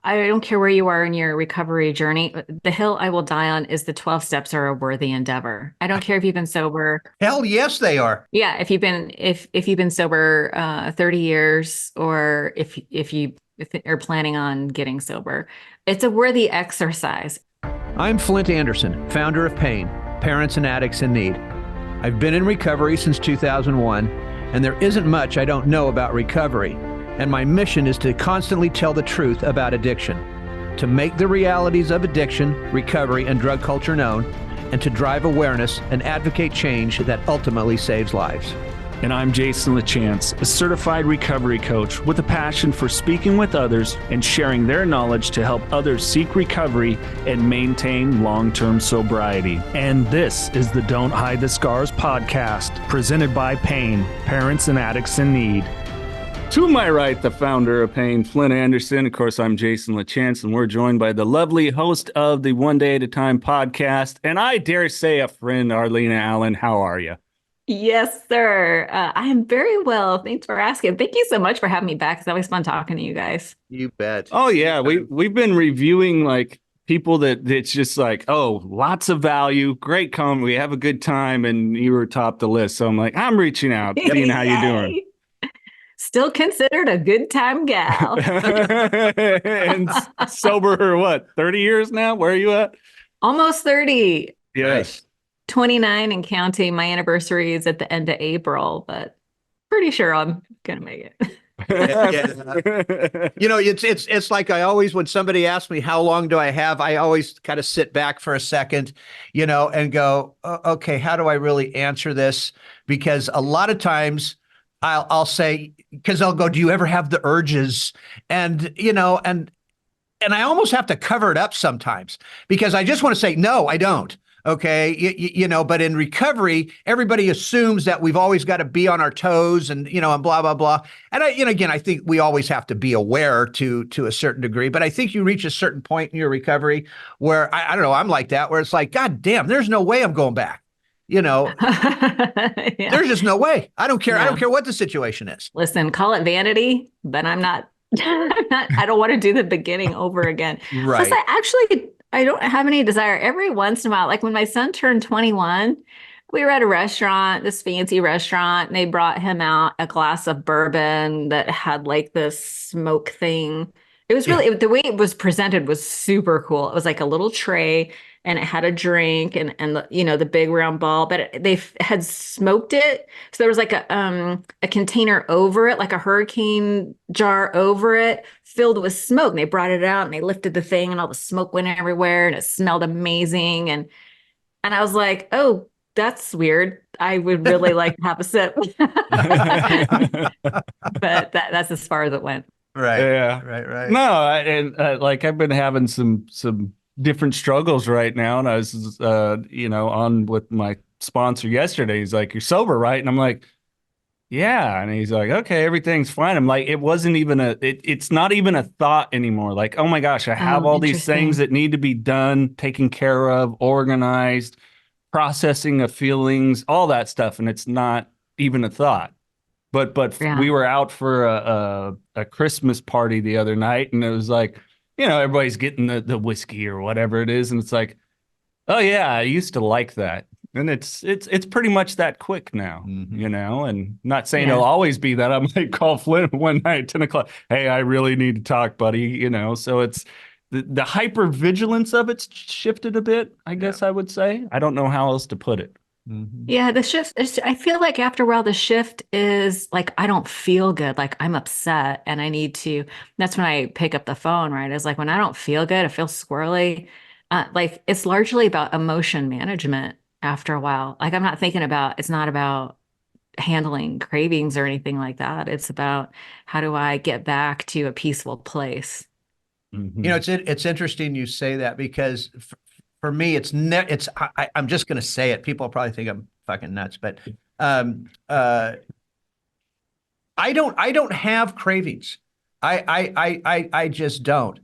I don't care where you are in your recovery journey. The hill I will die on is the 12 steps are a worthy endeavor. I don't care if you've been sober. Hell yes, they are. Yeah, if you've been sober 30 years or if are planning on getting sober, it's a worthy exercise. I'm Flindt Andersen, founder of Pain, Parents and Addicts in Need. I've been in recovery since 2001, and there isn't much I don't know about recovery. And my mission is to constantly tell the truth about addiction, to make the realities of addiction, recovery, and drug culture known, and to drive awareness and advocate change that ultimately saves lives. And I'm Jason LaChance, a certified recovery coach with a passion for speaking with others and sharing their knowledge to help others seek recovery and maintain long-term sobriety. And this is the Don't Hide the Scars podcast, presented by Pain, Parents and Addicts in Need. To my right, the founder of Pain, Flindt Andersen. Of course, I'm Jason LaChance, and we're joined by the lovely host of the One Day at a Time podcast, and I dare say a friend, Arlina Allen. How are you? Yes, sir. I am very well. Thanks for asking. Thank you so much for having me back. It's always fun talking to you guys. You bet. Oh, yeah. We've been reviewing like people that it's just like, oh, lots of value, great comment. We have a good time, and you were top the list. So I'm like, I'm reaching out, seeing how you're doing. Still considered a good time gal. And sober or what, 30 years now? Where are you at? Almost 30. Yes. 29 and counting. My anniversary is at the end of April, but pretty sure I'm going to make it. Yeah. You know, it's like I always, when somebody asks me how long do I have, I always kind of sit back for a second, you know, and go, okay, how do I really answer this? Because a lot of times I'll say, because I'll go, do you ever have the urges? And, you know, and I almost have to cover it up sometimes because I just want to say, no, I don't. Okay. You know, but in recovery, everybody assumes that we've always got to be on our toes and, you know, and blah, blah, blah. And again, I think we always have to be aware to a certain degree, but I think you reach a certain point in your recovery where I don't know, I'm like that, where it's like, God damn, there's no way I'm going back. You know, Yeah. There's just no way. I don't care. Yeah. I don't care what the situation is. Listen, call it vanity, but I'm not, I don't want to do the beginning over again. Right. Plus, I don't have any desire every once in a while. Like when my son turned 21, we were at a restaurant, this fancy restaurant, and they brought him out a glass of bourbon that had like this smoke thing. It was really, the way it was presented was super cool. It was like a little tray and it had a drink and the, you know, the big round ball, but they had smoked it. So there was like a container over it, like a hurricane jar over it filled with smoke. And they brought it out and they lifted the thing and all the smoke went everywhere and it smelled amazing. And I was like, oh, that's weird. I would really like to have a sip. But that's as far as it went. Right. Yeah. Right. No, and like I've been having some different struggles right now, and I was you know, on with my sponsor yesterday. He's like, "You're sober, right?" And I'm like, "Yeah." And he's like, "Okay, everything's fine." I'm like, it wasn't even it's not even a thought anymore. Like, oh my gosh, I have all these things that need to be done, taken care of, organized, processing of feelings, all that stuff, and it's not even a thought. But Yeah. we were out for a Christmas party the other night, and it was like, you know, everybody's getting the whiskey or whatever it is, and it's like, oh yeah, I used to like that, and it's pretty much that quick now, you know. And not saying it'll always be that. I might call Flindt one night, 10 o'clock. Hey, I really need to talk, buddy. You know, so it's the hyper vigilance of it's shifted a bit. I guess I would say. I don't know how else to put it. Yeah, the shift I feel like after a while, the shift is like, I don't feel good. Like I'm upset and I need to, that's when I pick up the phone, right? It's like when I don't feel good, I feel squirrely. Like it's largely about emotion management after a while. Like I'm not thinking about, it's not about handling cravings or anything like that. It's about how do I get back to a peaceful place? You know, it's interesting you say that because for me, I'm just going to say it. People probably think I'm fucking nuts, but I don't have cravings. I just don't.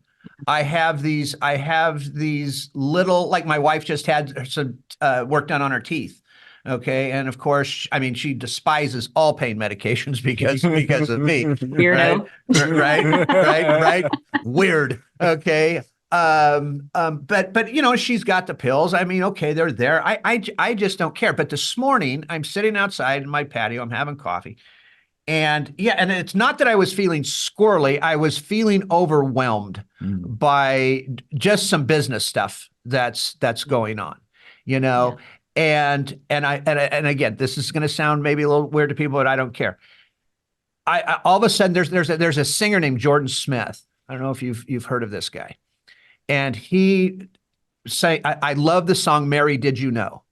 I have these little, like my wife just had some work done on her teeth. Okay. And of course, I mean, she despises all pain medications because of me. Right. Weirdo. Right. Weird. Okay. But you know, she's got the pills. I mean, okay, they're there. I just don't care. But this morning, I'm sitting outside in my patio, I'm having coffee. And yeah, and it's not that I was feeling squirrely, I was feeling overwhelmed by just some business stuff that's going on, you know. Yeah. And again, this is going to sound maybe a little weird to people, but I don't care. I all of a sudden there's a singer named Jordan Smith. I don't know if you've heard of this guy. And he say I love the song Mary Did You Know?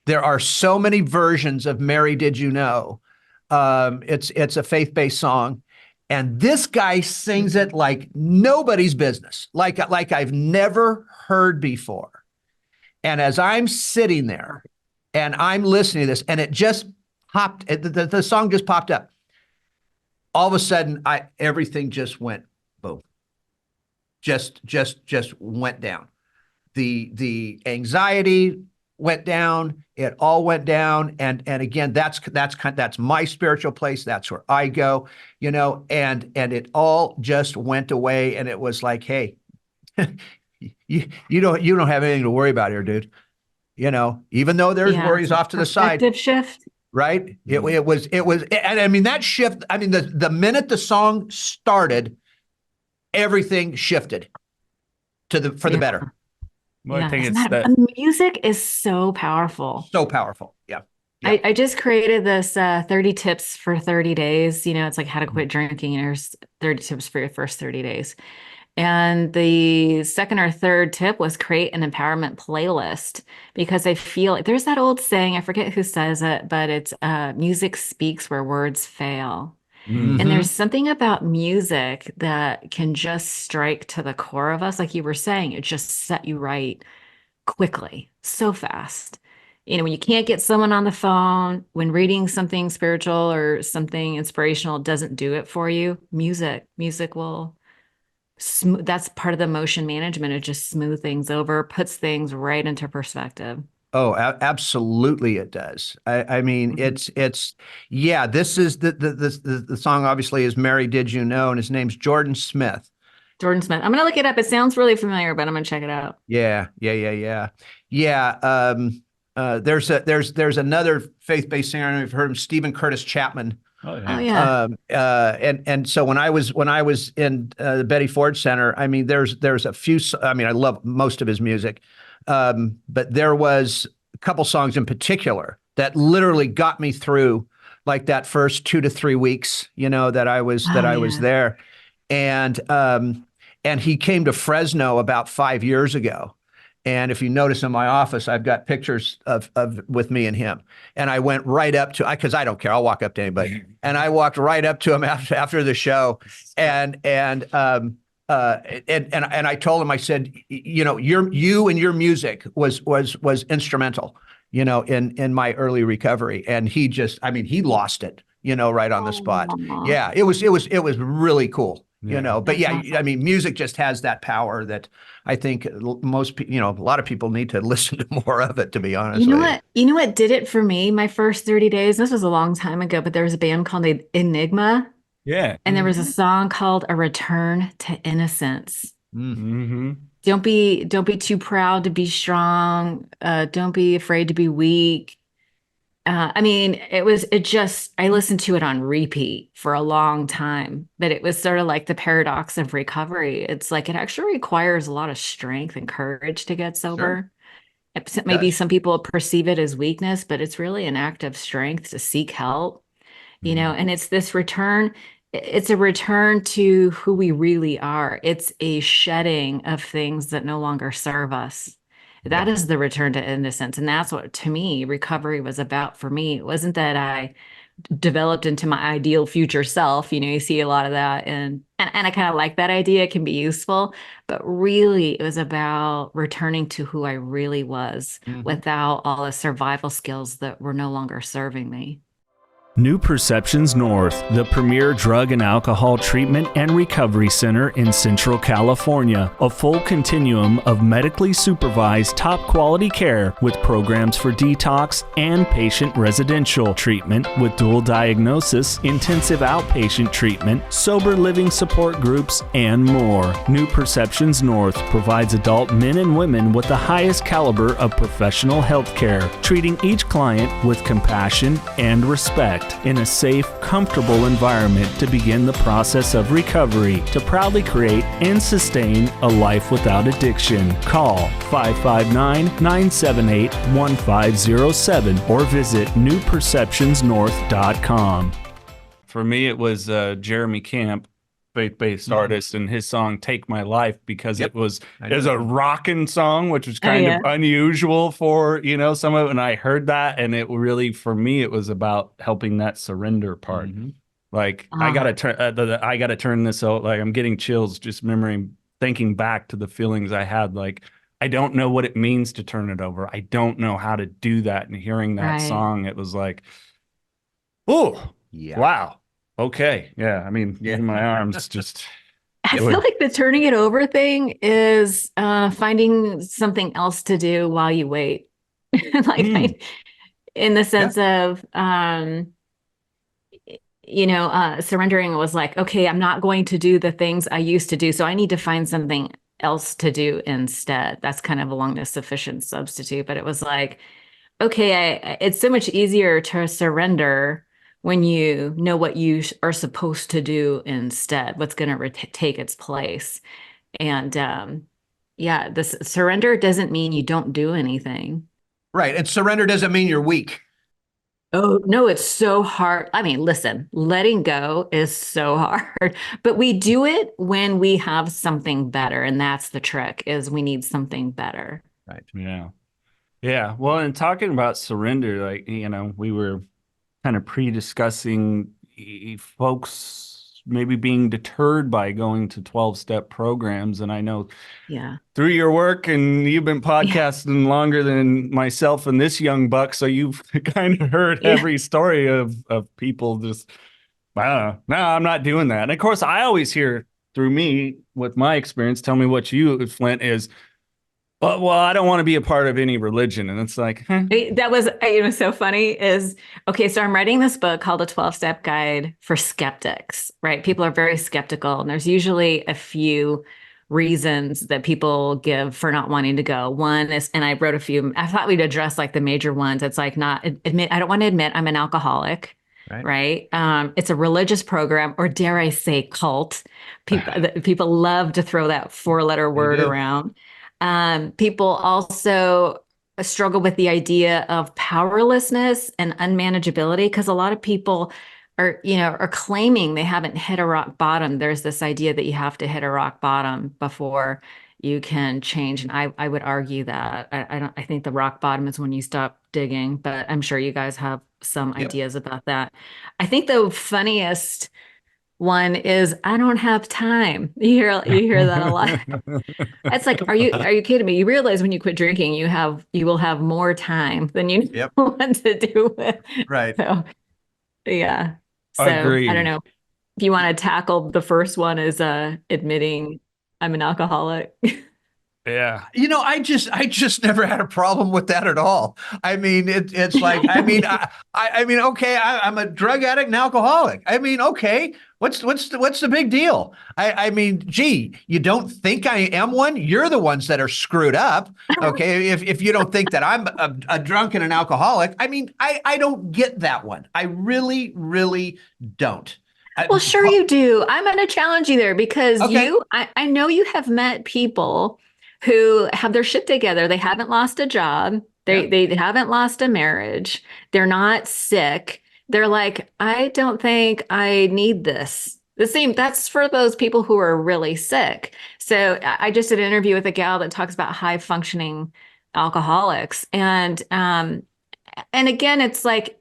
There are so many versions of Mary Did You Know? It's a faith-based song. And this guy sings it like nobody's business, like I've never heard before. And as I'm sitting there and I'm listening to this, and it just popped, the song just popped up. All of a sudden, everything just went boom. Just went down. The anxiety went down. It all went down. And again, that's my spiritual place. That's where I go, you know, and it all just went away. And it was like, hey, you don't have anything to worry about here, dude. You know, even though there's worries off to the side. Perspective shift. Right. It was, and I mean, that shift, I mean, the minute the song started, everything shifted for the better. Well, Yeah. I think Isn't it's that. music is so powerful. So powerful. Yeah. I just created this 30 tips for 30 days. You know, it's like how to quit drinking. And there's 30 tips for your first 30 days. And the second or third tip was create an empowerment playlist, because I feel like there's that old saying, I forget who says it, but it's music speaks where words fail. And there's something about music that can just strike to the core of us. Like you were saying, it just set you right quickly, so fast. You know, when you can't get someone on the phone, when reading something spiritual or something inspirational doesn't do it for you, music will that's part of the emotion management. It just smooth things over, puts things right into perspective. Oh, absolutely, it does. I mean, yeah. This is the song. Obviously, is Mary Did You Know? And his name's Jordan Smith. Jordan Smith. I'm gonna look it up. It sounds really familiar, but I'm gonna check it out. Yeah. There's another faith-based singer. I don't know if you've heard him, Stephen Curtis Chapman. Oh Oh yeah. yeah. And so when I was in the Betty Ford Center, I mean, there's a few. I mean, I love most of his music, but there was a couple songs in particular that literally got me through like that first 2 to 3 weeks, you know, that I was there, and he came to Fresno about 5 years ago. And if you notice in my office, I've got pictures of with me and him. And I went right up to, because I don't care, I'll walk up to anybody. And I walked right up to him after the show, and I told him, I said, you know, you and your music was instrumental, you know, in my early recovery. And he just, I mean, he lost it, you know, right on the spot. Yeah, it was really cool. You know, but yeah, I mean, music just has that power that I think most people, you know, a lot of people need to listen to more of it, to be honest. You know what did it for me? My first 30 days, this was a long time ago, but there was a band called Enigma. Yeah. And there was a song called A Return to Innocence. Mm-hmm. Don't be too proud to be strong. Don't be afraid to be weak. I mean, I listened to it on repeat for a long time, but it was sort of like the paradox of recovery. It's like it actually requires a lot of strength and courage to get sober. Sure. Maybe some people perceive it as weakness, but it's really an act of strength to seek help, you know, and it's this return. It's a return to who we really are. It's a shedding of things that no longer serve us. That is the return to innocence. And that's what, to me, recovery was about for me. It wasn't that I developed into my ideal future self. You know, you see a lot of that. And I kind of like that idea. It can be useful. But really, it was about returning to who I really was without all the survival skills that were no longer serving me. New Perceptions North, the premier drug and alcohol treatment and recovery center in Central California. A full continuum of medically supervised top quality care with programs for detox and patient residential treatment with dual diagnosis, intensive outpatient treatment, sober living support groups, and more. New Perceptions North provides adult men and women with the highest caliber of professional health care, treating each client with compassion and respect in a safe, comfortable environment to begin the process of recovery to proudly create and sustain a life without addiction. Call 559-978-1507 or visit newperceptionsnorth.com. For me, it was Jeremy Camp, faith-based artist, and his song "Take My Life," because it was a rocking song, which was kind of unusual for some of it. And I heard that, and it really, for me, it was about helping that surrender part. Like I gotta turn this out. Like I'm getting chills just thinking back to the feelings I had. Like I don't know what it means to turn it over. I don't know how to do that. And hearing that song, it was like, oh, wow. Okay. Yeah. I mean, in my arms just. I feel like the turning it over thing is finding something else to do while you wait. In the sense of, surrendering was like, okay, I'm not going to do the things I used to do. So I need to find something else to do instead. That's kind of along the sufficient substitute. But it was like, okay, it's so much easier to surrender when you know what you are supposed to do instead, what's going to take its place. And this surrender doesn't mean you don't do anything. Right. And surrender doesn't mean you're weak. Oh, no, it's so hard. I mean, listen, letting go is so hard, but we do it when we have something better. And that's the trick, is we need something better. Right. Yeah. Yeah. Well, and talking about surrender, like, we were kind of pre-discussing folks maybe being deterred by going to 12-step programs. And I know through your work, and you've been podcasting longer than myself and this young buck, so you've kind of heard every story of people just, I don't know, no, I'm not doing that. And of course, I always hear through me, with my experience, tell me what you, Flindt, is, well, I don't want to be a part of any religion. And it's like, That was, so funny is, okay, so I'm writing this book called A 12-Step Guide for Skeptics, right? People are very skeptical, and there's usually a few reasons that people give for not wanting to go. One is, and I wrote a few, I thought we'd address like the major ones. It's like I don't want to admit I'm an alcoholic. Right. It's a religious program, or dare I say cult. People love to throw that 4-letter word around. People also struggle with the idea of powerlessness and unmanageability, because a lot of people are claiming they haven't hit a rock bottom. There's this idea that you have to hit a rock bottom before you can change. And I would argue that I think the rock bottom is when you stop digging, but I'm sure you guys have some ideas about that. I think the funniest one is, I don't have time. You hear that a lot. It's like, are you kidding me? You realize when you quit drinking, you will have more time than you know what to do with. Right. So yeah. So Agreed. I don't know if you want to tackle the first one, is admitting I'm an alcoholic. Yeah. I just never had a problem with that at all. I mean, it's like, I mean, okay, I'm a drug addict and alcoholic. I mean, okay, what's the big deal? I mean, gee, you don't think I am one? You're the ones that are screwed up. Okay. If you don't think that I'm a drunk and an alcoholic, I mean, I don't get that one. I really, really don't. Well, sure you do. I'm going to challenge you there, because I know you have met people who have their shit together. They haven't lost a job. They haven't lost a marriage. They're not sick. They're like, I don't think I need this. That's for those people who are really sick. So I just did an interview with a gal that talks about high functioning alcoholics. And again, it's like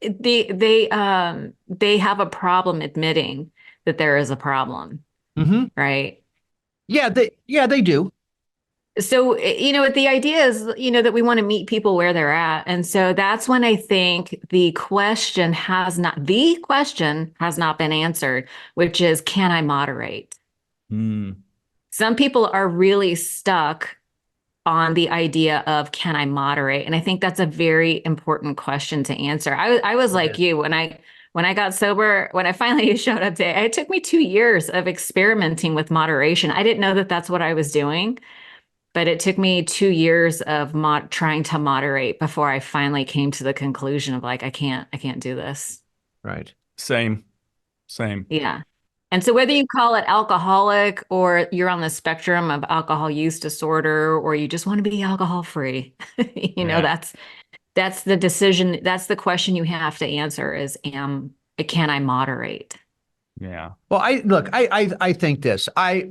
they have a problem admitting that there is a problem. Right. Yeah, they do. So, the idea is, that we want to meet people where they're at. And so that's when I think the question has not been answered, which is, can I moderate? Mm, Some people are really stuck on the idea of, can I moderate? And I think that's a very important question to answer. I was It like is. you when I got sober, when I finally showed up today, it took me 2 years of experimenting with moderation. I didn't know that that's what I was doing, but it took me 2 years of trying to moderate before I finally came to the conclusion of like, I can't do this. right. Same, same. Yeah. And so whether you call it alcoholic or you're on the spectrum of alcohol use disorder or you just want to be alcohol free, Yeah. that's the decision. That's the question you have to answer is, can I moderate? Yeah. Well, I think this. I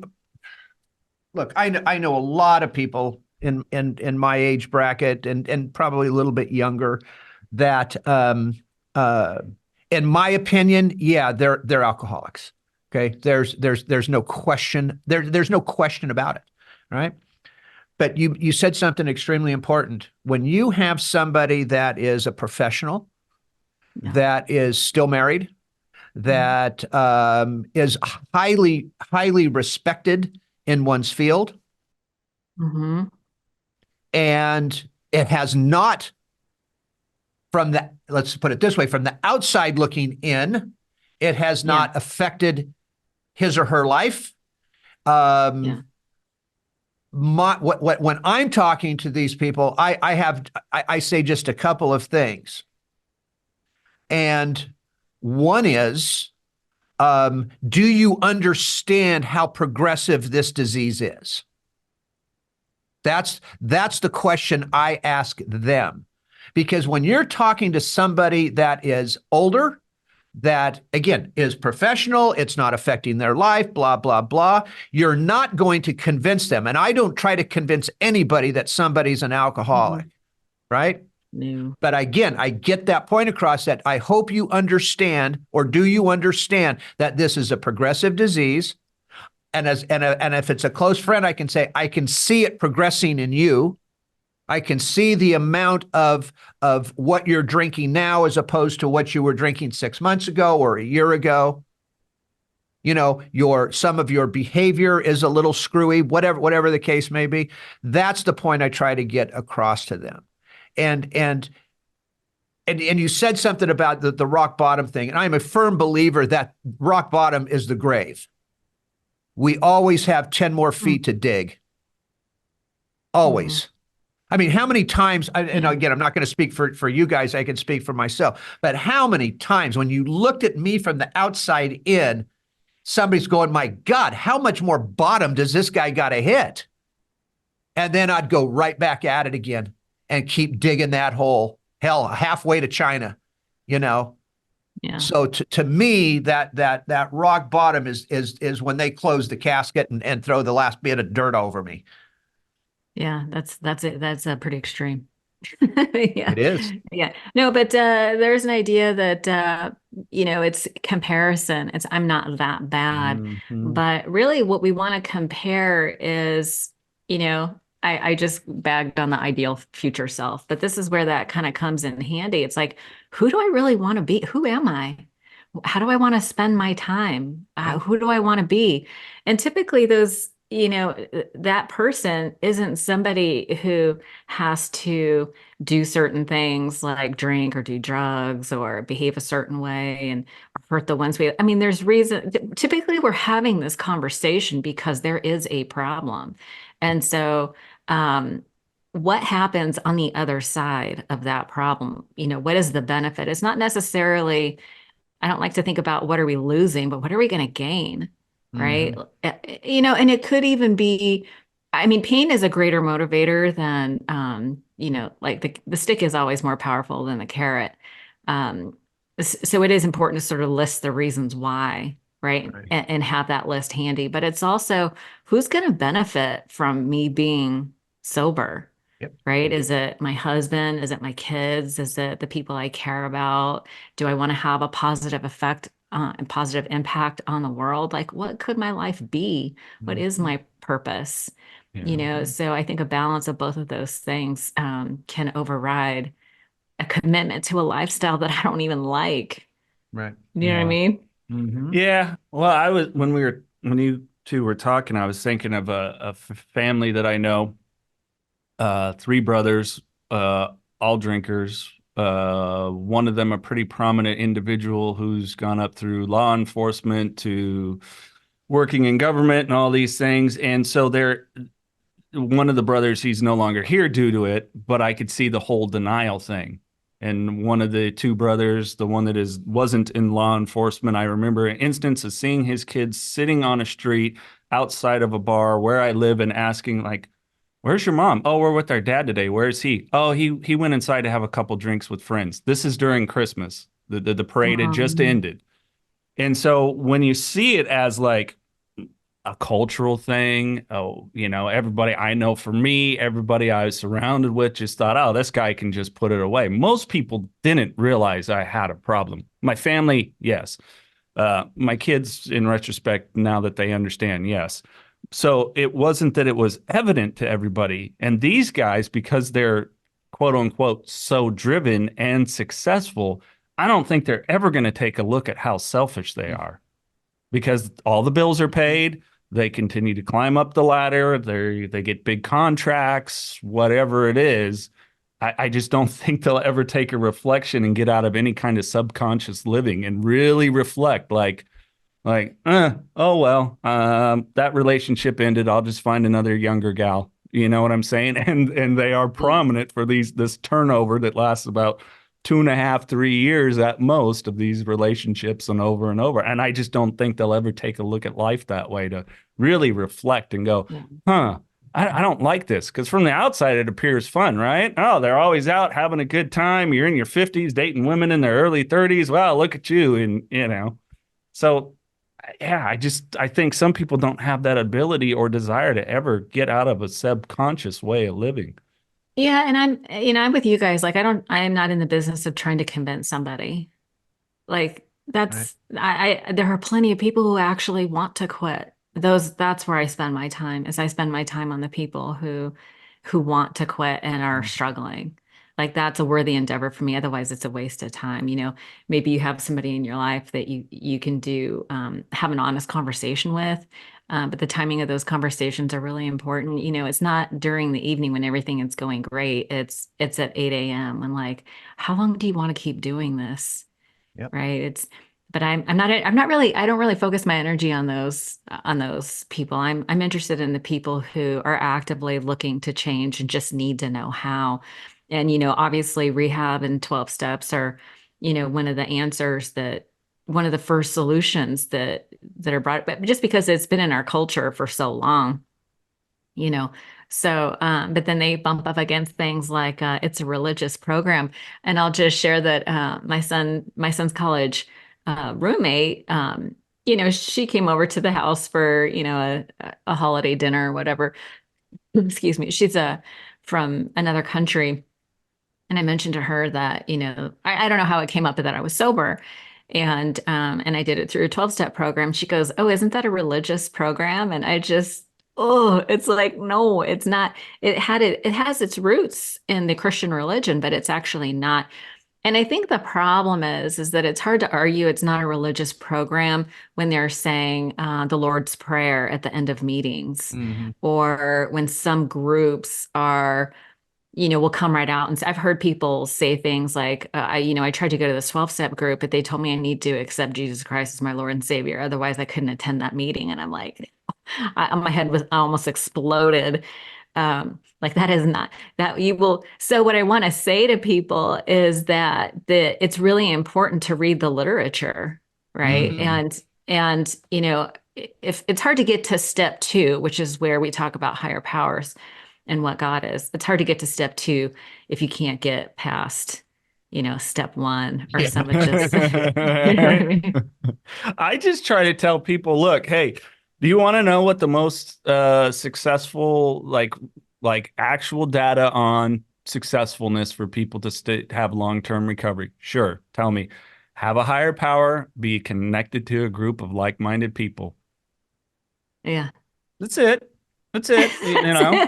know a lot of people in my age bracket and probably a little bit younger that uh in my opinion, yeah, they're alcoholics. Okay. There's no question. There's no question about it. Right. But you said something extremely important. When you have somebody that is a professional, Yeah. that is still married, that is highly respected in one's field, Mm-hmm. and it has not, from the, let's put it this way, from the outside looking in, it has Yeah. not affected his or her life. Yeah. When I'm talking to these people, I say just a couple of things, and one is, do you understand how progressive this disease is? That's the question I ask them. Because when you're talking to somebody that is older, that again is professional, it's not affecting their life, blah, blah, blah, you're not going to convince them. And I don't try to convince anybody that somebody's an alcoholic, Mm-hmm. right? No. But again, I get that point across that I hope you understand, or do you understand that this is a progressive disease? And if it's a close friend, I can say, I can see it progressing in you. I can see the amount of what you're drinking now as opposed to what you were drinking 6 months ago or a year ago. Some of your behavior is a little screwy, whatever the case may be. That's the point I try to get across to them. And you said something about the rock bottom thing, and I'm a firm believer that rock bottom is the grave. We always have 10 more feet to dig. Mm-hmm. Always. I mean, how many times, and Yeah. again, I'm not going to speak for you guys, I can speak for myself, but how many times when you looked at me from the outside in, somebody's going, my God, how much more bottom does this guy got to hit? And then I'd go right back at it again and keep digging that hole, hell, halfway to China, you know? Yeah. So to me, that rock bottom is when they close the casket and throw the last bit of dirt over me. Yeah. That's it. That's pretty extreme. Yeah. It is. Yeah. No, but there's an idea that it's comparison. It's I'm not that bad. Mhm. But really what we want to compare is, I just bagged on the ideal future self, but this is where that kind of comes in handy. It's like, who do I really want to be? Who am I? How do I want to spend my time? Yeah. Who do I want to be? And typically those, that person isn't somebody who has to do certain things like drink or do drugs or behave a certain way and hurt the ones I mean, there's reason. Typically, we're having this conversation because there is a problem. And so, what happens on the other side of that problem? What is the benefit? It's not necessarily, I don't like to think about what are we losing, but what are we going to gain? Right. Mhm. And it could even be, I mean, pain is a greater motivator than, like the stick is always more powerful than the carrot. Um, so it is important to sort of list the reasons why, right? Right. And have that list handy. But it's also who's going to benefit from me being sober, Yep. right? Is it my husband? Is it my kids? Is it the people I care about? Do I want to have a positive effect and positive impact on the world? Like, what could my life be? What is Mhm. my purpose? Yeah. So I think a balance of both of those things can override a commitment to a lifestyle that I don't even like. Right. You know what I mean? Mm-hmm. Yeah. Well, when you two were talking, I was thinking of a family that I know, three brothers, all drinkers. One of them a pretty prominent individual who's gone up through law enforcement to working in government and all these things. And so one of the brothers, he's no longer here due to it, but I could see the whole denial thing. And one of the two brothers, the one that wasn't in law enforcement, I remember an instance of seeing his kids sitting on a street outside of a bar where I live and asking like, "Where's your mom?" "Oh, we're with our dad today." "Where's he?" "Oh, he went inside to have a couple drinks with friends." This is during Christmas. The parade had just Um, ended. And so when you see it as like a cultural thing, oh, everybody I know, for me, everybody I was surrounded with just thought, oh, this guy can just put it away. Most people didn't realize I had a problem. My family, yes. My kids, in retrospect, now that they understand, yes. So it wasn't that it was evident to everybody. And these guys, because they're quote unquote so driven and successful, I don't think they're ever going to take a look at how selfish they are because all the bills are paid. They continue to climb up the ladder. They get big contracts, whatever it is. I just don't think they'll ever take a reflection and get out of any kind of subconscious living and really reflect oh well, that relationship ended. I'll just find another younger gal. You know what I'm saying? And they are prominent for this turnover that lasts about 2.5, 3 years at most of these relationships and over and over. And I just don't think they'll ever take a look at life that way to really reflect and go, yeah. huh, I don't like this. Because from the outside, it appears fun, right? Oh, they're always out having a good time. You're in your 50s dating women in their early 30s. Wow, look at you. And. So yeah, I think some people don't have that ability or desire to ever get out of a subconscious way of living. Yeah, and I'm with you guys. Like, I am not in the business of trying to convince somebody. Like, Right. there are plenty of people who actually want to quit. That's where I spend my time, is I spend my time on the people who want to quit and are struggling. Like, that's a worthy endeavor for me. Otherwise, it's a waste of time. Maybe you have somebody in your life that you can have an honest conversation with. But the timing of those conversations are really important. It's not during the evening when everything is going great. It's at 8 a.m. and like, how long do you want to keep doing this? Yep. Right. But I'm not really, I don't really focus my energy on those people. I'm interested in the people who are actively looking to change and just need to know how. And, obviously rehab and 12 steps are, one of the answers, that one of the first solutions that are brought, but just because it's been in our culture for so long, you know. But then they bump up against things like it's a religious program. And I'll just share that my son's college roommate, she came over to the house for, a holiday dinner or whatever. Excuse me. She's from another country. And I mentioned to her that, I don't know how it came up, but that I was sober. And I did it through a 12-step program. She goes, "Oh, isn't that a religious program?" And it's like, no, it's not. It has its roots in the Christian religion, but it's actually not. And I think the problem is that it's hard to argue it's not a religious program when they're saying the Lord's Prayer at the end of meetings, Mm-hmm. or when some groups will come right out. And I've heard people say things like, I tried to go to this 12-step group, but they told me I need to accept Jesus Christ as my Lord and Savior. Otherwise, I couldn't attend that meeting. And I'm like, my head was almost exploded. Like, that is not that you will. So what I want to say to people is that it's really important to read the literature, right? Mm-hmm. And if it's hard to get to step two, which is where we talk about higher powers and what God is, it's hard to get to step two if you can't get past, step one, or some would just say, you know what I Yeah. mean? I just try to tell people, look, hey, do you want to know what the most successful, like actual data on successfulness for people to have long-term recovery? Sure. Tell me. Have a higher power, be connected to a group of like-minded people. Yeah. That's it. That's it. You know,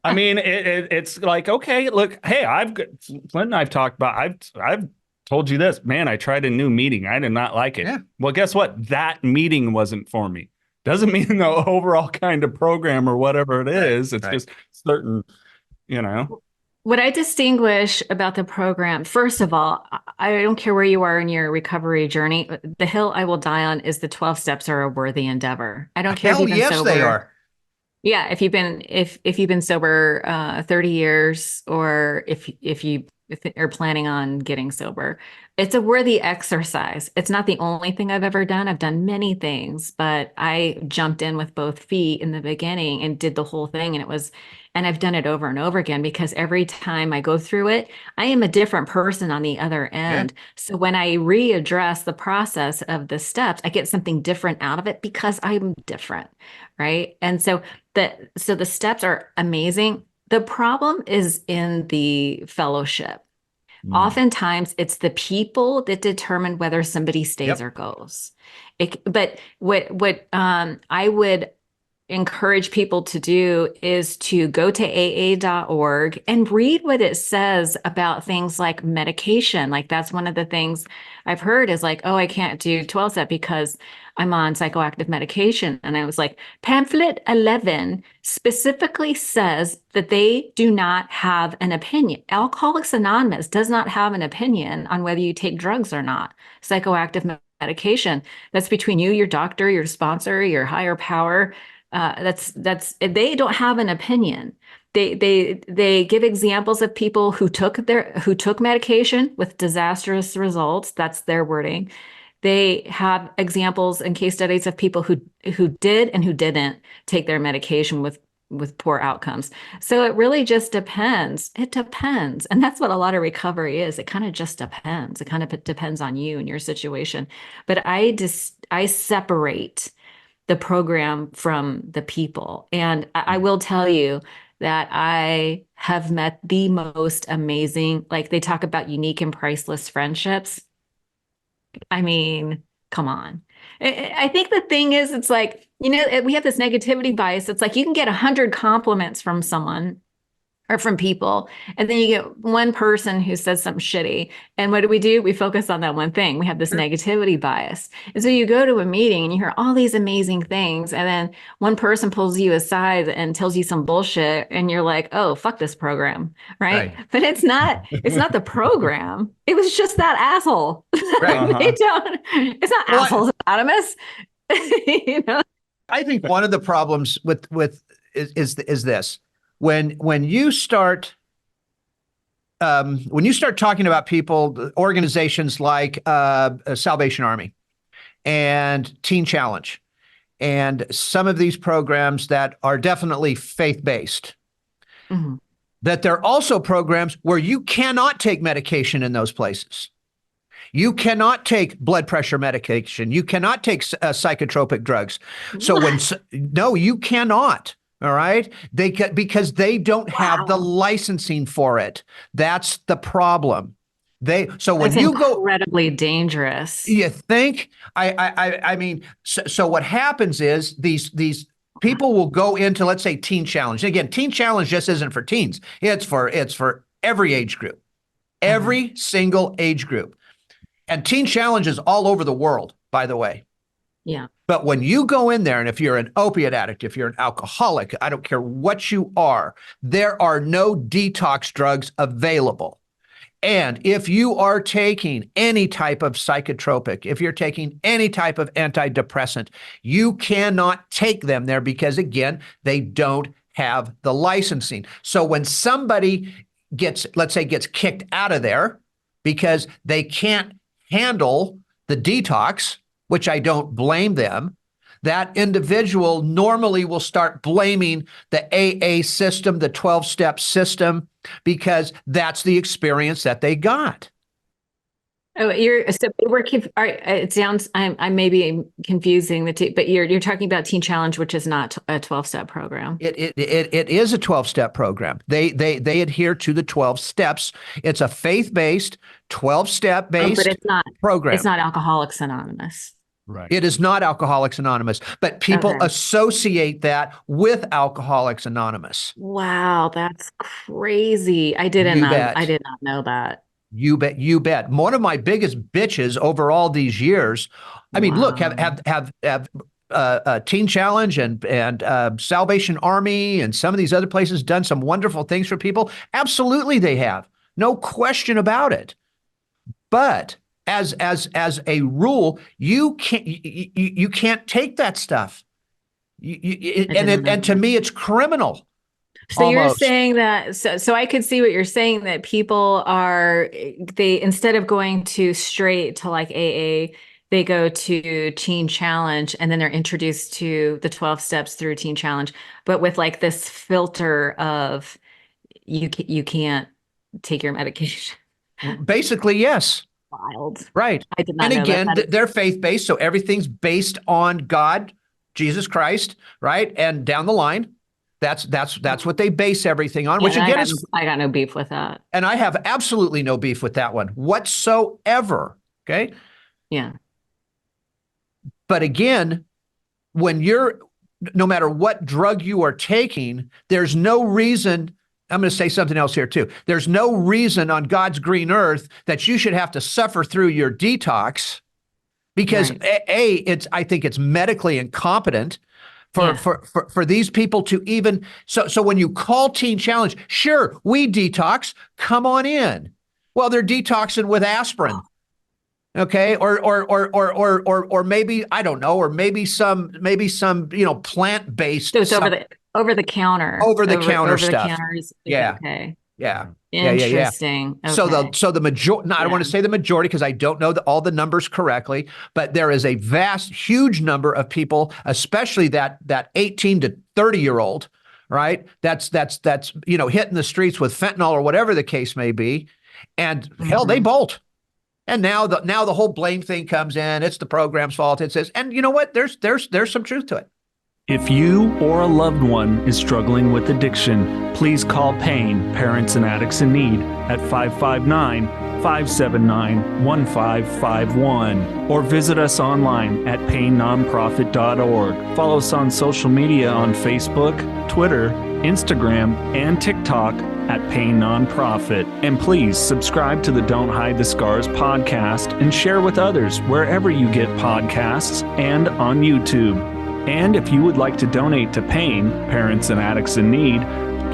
I mean, it's like, okay, look, hey, Flindt and I've talked about, I've told you this, man, I tried a new meeting. I did not like it. Yeah. Well, guess what? That meeting wasn't for me. Doesn't mean the overall kind of program or whatever it is. It's just certain, you know. What I distinguish about the program, first of all, I don't care where you are in your recovery journey. The hill I will die on is the 12 steps are a worthy endaver. I don't care if Hell you've been yes, sober. they are. Yeah, if you've been sober 30 years, or if you are planning on getting sober, it's a worthy exercise. It's not the only thing I've ever done. I've done many things, but I jumped in with both feet in the beginning and did the whole thing, and I've done it over and over again because every time I go through it, I am a different person on the other end. So when I readdress the process of the steps, I get something different out of it because I'm different, right? And so the steps are amazing. The problem is in the fellowship. Oftentimes, it's the people that determine whether somebody stays or goes. But what I would encourage people to do is to go to aa.org and read what it says about things like medication. Like that's one of the things I've heard is like, oh, I can't do 12-step because I'm on psychoactive medication. And I was like, pamphlet 11 specifically says that they do not have an opinion. Alcoholics Anonymous does not have an opinion on whether you take drugs or not. Psychoactive medication, that's between you, your doctor, your sponsor, your higher power. They don't have an opinion. They give examples of people who took medication with disastrous results. That's their wording. They have examples and case studies of people who did and who didn't take their medication with poor outcomes. So it really just depends. It depends. And that's what a lot of recovery is. It kind of just depends. It kind of depends on you and your situation. But I separate the program from the people. And I will tell you that I have met the most amazing, like they talk about unique and priceless friendships. I mean, come on. I think the thing is, it's like, we have this negativity bias. It's like you can get 100 compliments from someone or from people, and then you get one person who says something shitty. And what do? We focus on that one thing. We have this negativity bias. And so you go to a meeting and you hear all these amazing things, and then one person pulls you aside and tells you some bullshit, and you're like, oh, fuck this program, right? But it's not the program. It was just that asshole. It's not assholes anonymous. I think one of the problems with is this. When you start talking about people, organizations like Salvation Army and Teen Challenge, and some of these programs that are definitely faith-based, that they're also programs where you cannot take medication in those places. You cannot take blood pressure medication. You cannot take psychotropic drugs. So no, you cannot. All right. Because they don't have the licensing for it. That's the problem. So when you go incredibly dangerous. You think? I mean, so what happens is these people will go into, let's say, Teen Challenge. Again, Teen Challenge just isn't for teens. It's for every age group, every single age group. And Teen Challenge is all over the world, by the way. Yeah. But when you go in there, and if you're an opiate addict, if you're an alcoholic, I don't care what you are, there are no detox drugs available. And if you are taking any type of psychotropic, if you're taking any type of antidepressant, you cannot take them there because, again, they don't have the licensing. So when somebody let's say, gets kicked out of there because they can't handle the detox, which I don't blame them, that individual normally will start blaming the AA system, the 12-step system, because that's the experience that they got. Oh, it sounds, I may be confusing the two, but you're talking about Teen Challenge, which is not a 12-step program. It is a 12-step program. They adhere to the 12 steps. It's a faith-based, 12-step based but it's not program. It's not Alcoholics Anonymous. Right. It is not Alcoholics Anonymous, but people Okay. associate that with Alcoholics Anonymous. Wow, that's crazy. You bet. I did not know that. You bet. You bet. One of my biggest bitches over all these years. I mean, look, Wow. have Teen Challenge and Salvation Army and some of these other places done some wonderful things for people? Absolutely, they have. No question about it. But as a rule, you can't take that stuff. I didn't know And to that. me, it's criminal So you're almost. saying that so I could see what you're saying that people are they instead of going to straight to like AA, they go to Teen Challenge and then they're introduced to the 12 steps through Teen Challenge, but with like this filter of you can't take your medication. Basically, yes. Wild. Right. I did And not know that. again, That is, they're faith-based, so everything's based on God, Jesus Christ, right? And down the line, that's what they base everything on, yeah, which again is, I got no beef with that. and I have absolutely no beef with that one whatsoever. Okay. Yeah. But again, when you're, no matter what drug you are taking, there's no reason. I'm going to say something else here too. There's no reason on God's green earth that you should have to suffer through your detox because Right. I think it's medically incompetent Yeah. for these people to even, so when you call Teen Challenge, sure, we detox, come on in. Well, they're detoxing with aspirin. Okay, or maybe I don't know, or maybe some plant based So it's over the counter. over the counter Over the stuff. counter is Yeah, okay. yeah, yeah. Interesting. So Okay. the majority, no, I don't want Yeah. to say the majority because I don't know all the numbers correctly, but there is a huge number of people, especially that 18 to 30-year-old, right? That's hitting the streets with fentanyl or whatever the case may be, and hell, they Mhm. bolt. And now the whole blame thing comes in. It's the program's fault. It says, and you know what? There's some truth to it. If you or a loved one is struggling with addiction, please call PAIN, Parents and Addicts in Need, at 559-579-1551 or visit us online at painnonprofit.org. Follow us on social media on Facebook, Twitter, Instagram, and TikTok at Pain Nonprofit. And please subscribe to the Don't Hide the Scars podcast and share with others wherever you get podcasts and on YouTube. And if you would like to donate to PAIN, Parents and Addicts in Need,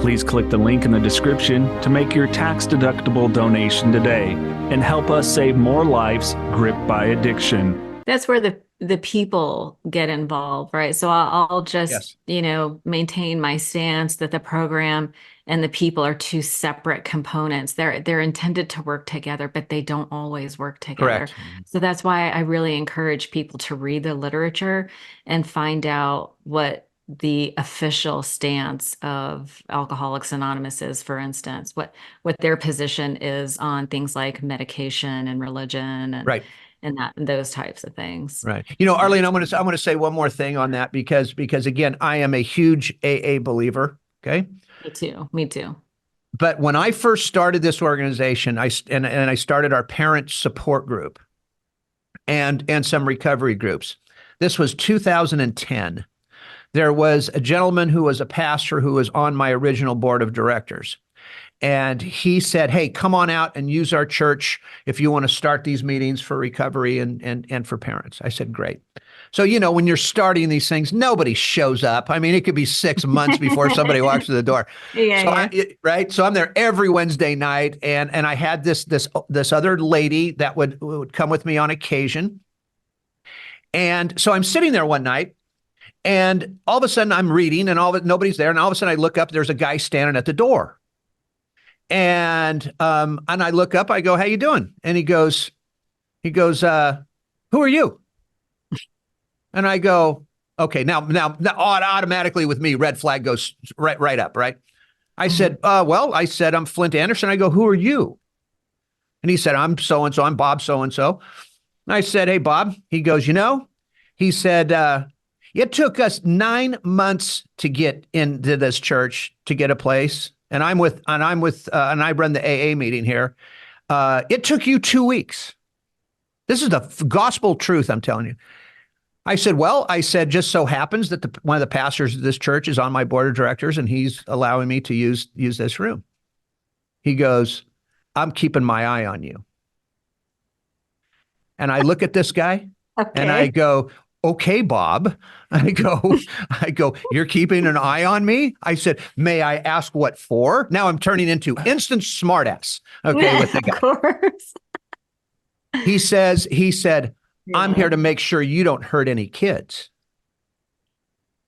please click the link in the description to make your tax-deductible donation today and help us save more lives gripped by addiction. That's where the people get involved, right? So I'll just, Yes. maintain my stance that the program and the people are two separate components. They're intended to work together, but they don't always work together. Correct. So that's why I really encourage people to read the literature and find out what the official stance of Alcoholics Anonymous is, for instance, what their position is on things like medication and religion and Right. those types of things. Right. Arlene, I'm going to say one more thing on that because again, I am a huge AA believer. Okay. Me too. But when I first started this organization, I started our parent support group and some recovery groups. This was 2010. There was a gentleman who was a pastor who was on my original board of directors. And he said, hey, come on out and use our church if you want to start these meetings for recovery and for parents. I said, great. So, when you're starting these things, nobody shows up. I mean, it could be 6 months before somebody walks through the door. Right. So I'm there every Wednesday night. And I had this other lady that would come with me on occasion. And so I'm sitting there one night and all of a sudden I'm reading and nobody's there. And all of a sudden I look up, there's a guy standing at the door. And I look up, I go, how you doing? And he goes, who are you? And I go, okay, now automatically with me, red flag goes right up, right? I said, I said, I'm Flindt Andersen. I go, who are you? And he said, I'm so-and-so, I'm Bob so-and-so. And I said, hey, Bob. He goes, he said, it took us 9 months to get into this church, to get a place. And I run the AA meeting here. It took you 2 weeks. This is the gospel truth, I'm telling you. I said, well, I said, just so happens that one of the pastors of this church is on my board of directors and he's allowing me to use this room. He goes, I'm keeping my eye on you. And I look at this guy and I Okay. go, okay, Bob. I go, you're keeping an eye on me? I said, may I ask what for? Now I'm turning into instant smartass. Okay, with the Of guy. course. He said, I'm Yeah. here to make sure you don't hurt any kids.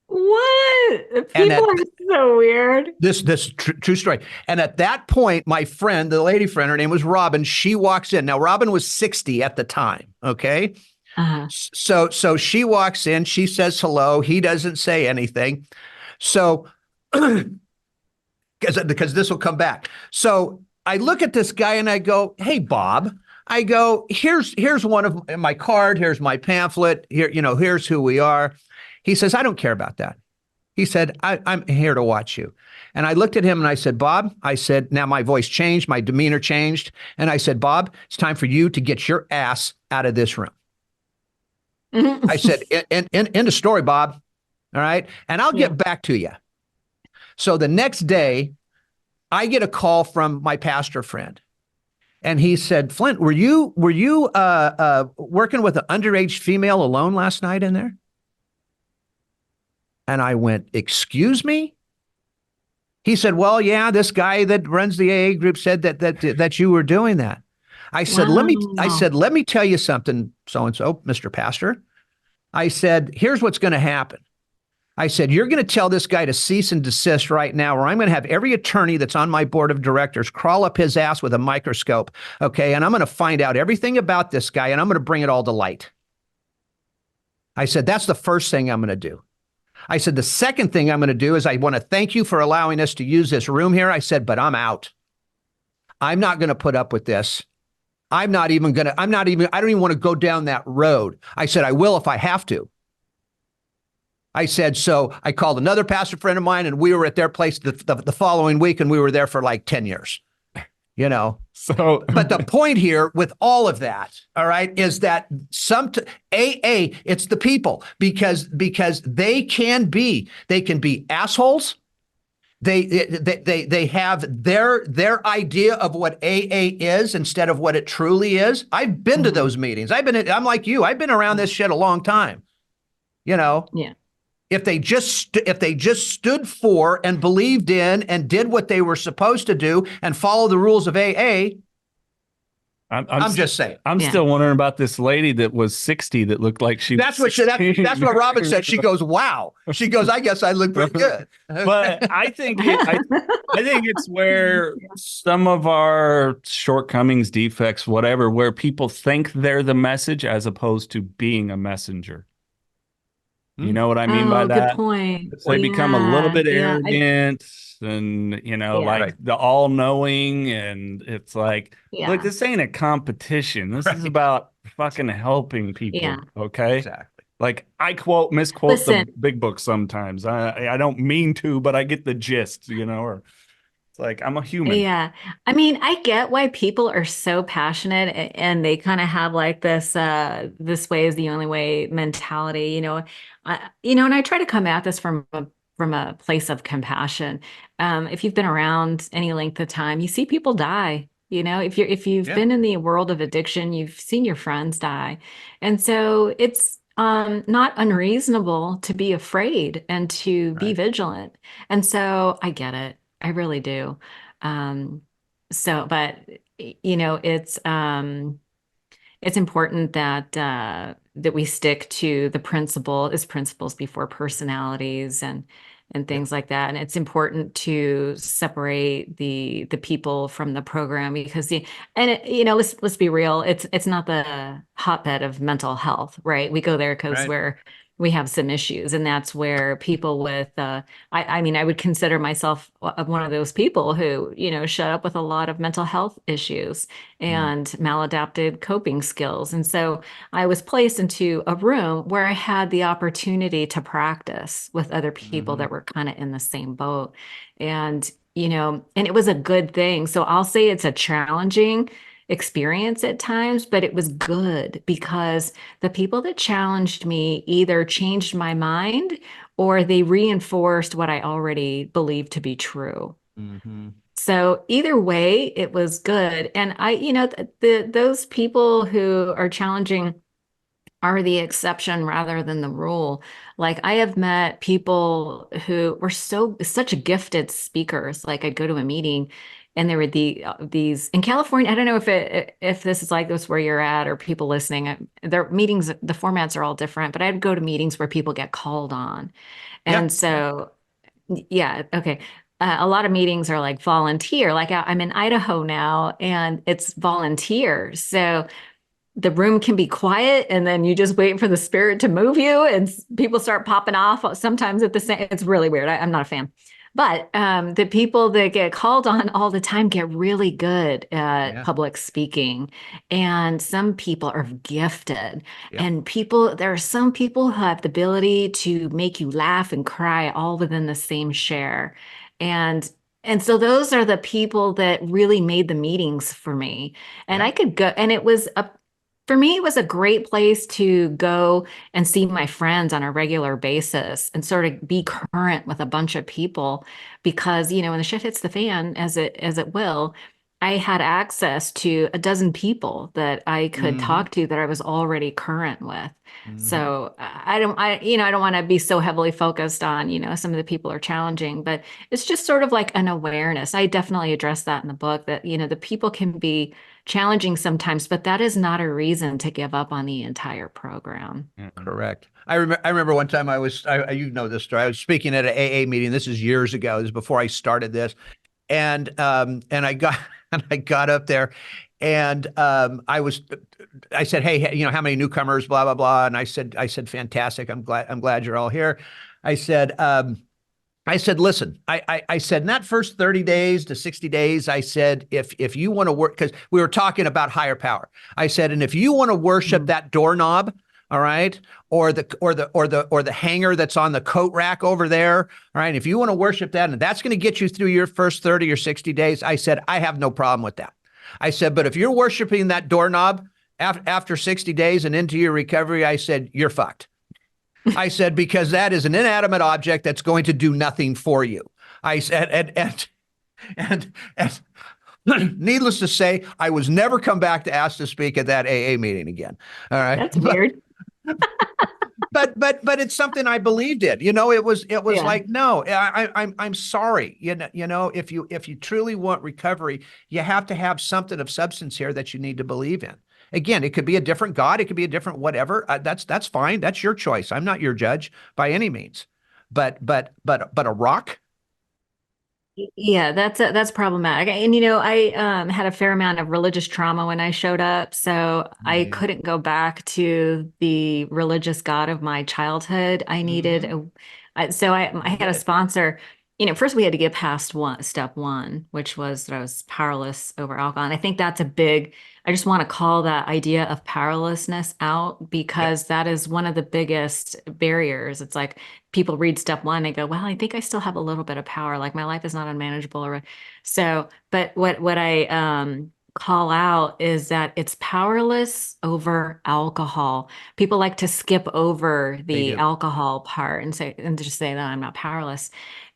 What? And People are so weird. this true story. And at that point, my friend, the lady friend, her name was Robin. She walks in. Now, Robin was 60 at the time. Okay. Uh-huh. So she walks in, she says hello. He doesn't say anything. So, because this will come back. So I look at this guy and I go, hey, Bob, I go, here's one of my card. Here's my pamphlet here. Here's who we are. He says, I don't care about that. He said, I'm here to watch you. And I looked at him and I said, Bob, I said, now my voice changed, my demeanor changed. And I said, Bob, it's time for you to get your ass out of this room. Mhm. I said, end of story, Bob. All right. And I'll get back to you. So the next day, I get a call from my pastor friend. And he said, Flindt, were you working with an underage female alone last night in there? And I went, excuse me? He said, well, yeah, this guy that runs the AA group said that you were doing that. I said, Wow. let me tell you something, so-and-so, Mr. Pastor. I said, here's what's going to happen. I said, you're going to tell this guy to cease and desist right now, or I'm going to have every attorney that's on my board of directors crawl up his ass with a microscope. Okay. And I'm going to find out everything about this guy and I'm going to bring it all to light. I said, that's the first thing I'm going to do. I said, the second thing I'm going to do is I want to thank you for allowing us to use this room here. I said, but I'm out. I'm not going to put up with this. I don't even want to go down that road. I said, I will if I have to. I said, so I called another pastor friend of mine and we were at their place the following week and we were there for like 10 years, So, But the point here with all of that, all right, is that AA, it's the people because they can be assholes. They have their idea of what AA is instead of what it truly is. I've been to those meetings. I'm like you. I've been around this shit a long time. Yeah. If they just stood for and believed in and did what they were supposed to do and follow the rules of AA, I'm just saying. I'm still wondering about this lady that was 60 that looked like she. That's what Robin said. She goes, "Wow." She goes, "I guess I look pretty good." But I think it's where some of our shortcomings, defects, whatever, where people think they're the message as opposed to being a messenger. You know what I mean by that? Good point. They become a little bit Yeah. arrogant and, like Right. the all-knowing. And it's like, Yeah. look, this ain't a competition. This is about fucking helping people. Yeah. Okay? Exactly. Like I misquote Listen. the big book sometimes. I don't mean to, but I get the gist, or it's like I'm a human. Yeah. I mean, I get why people are so passionate and they kind of have like this way is the only way mentality, and I try to come at this from a place of compassion. If you've been around any length of time, you see people die. If you've been in the world of addiction, you've seen your friends die. And so it's not unreasonable to be afraid and to be vigilant. And so I get it. I really do. But it's important that we stick to the principles before personalities and things like that. And it's important to separate the people from the program because let's be real, it's not the hotbed of mental health, right? We go there because we have some issues, and that's where people with I would consider myself one of those people who showed up with a lot of mental health issues and maladapted coping skills. And so I was placed into a room where I had the opportunity to practice with other people that were kind of in the same boat, and it was a good thing. So I'll say it's experience at times, but it was good because the people that challenged me either changed my mind or they reinforced what I already believed to be true. Mm-hmm. So either way, it was good. And those people who are challenging are the exception rather than the rule. Like I have met people who were such gifted speakers. Like I'd go to a meeting and there were these in California. I don't know if this is like this where you're at or people listening. Their meetings, the formats are all different, but I'd go to meetings where people get called on. Yeah. And so, yeah, okay. A lot of meetings are like volunteer. Like I'm in Idaho now and it's volunteer. So the room can be quiet and then you just wait for the spirit to move you and people start popping off sometimes at the same. It's really weird. I'm not a fan. But the people that get called on all the time get really good at public speaking. And some people are gifted. Yeah. And there are some people who have the ability to make you laugh and cry all within the same share. And so those are the people that really made the meetings for me. And I could go, and for me, it was a great place to go and see my friends on a regular basis and sort of be current with a bunch of people because, when the shit hits the fan, as it will, I had access to a dozen people that I could talk to that I was already current with. So I don't want to be so heavily focused on, some of the people are challenging, but it's just sort of like an awareness. I definitely address that in the book that, the people can be challenging sometimes, but that is not a reason to give up on the entire program. Correct. I remember one time you know this story. I was speaking at an AA meeting. This is years ago. This is before I started this. And I got up there and I said, hey, how many newcomers, blah, blah, blah. And I said, fantastic. I'm glad you're all here. I said, listen, I said in that first 30 days to 60 days, I said, if you want to work, because we were talking about higher power. I said, and if you want to worship that doorknob, all right, or the hanger that's on the coat rack over there, all right, if you want to worship that, and that's going to get you through your first 30 or 60 days, I said, I have no problem with that. I said, but if you're worshiping that doorknob after 60 days and into your recovery, I said, you're fucked. I said, because that is an inanimate object that's going to do nothing for you. I said, and needless to say, I was never come back to ask to speak at that AA meeting again. All right. That's weird. But it's something I believed in. It was like, no, I'm sorry. If you truly want recovery, you have to have something of substance here that you need to believe in. Again, it could be a different God. It could be a different whatever. That's fine. That's your choice. I'm not your judge by any means. But a rock. Yeah, that's problematic. And I had a fair amount of religious trauma when I showed up, so I couldn't go back to the religious God of my childhood. I needed I had a sponsor. First we had to get past step one, which was that I was powerless over alcohol. And I think that's I just want to call that idea of powerlessness out because that is one of the biggest barriers. It's like people read step one, they go, well, I think I still have a little bit of power. Like my life is not unmanageable. But what I call out is that it's powerless over alcohol. People like to skip over the alcohol part and just say that I'm not powerless.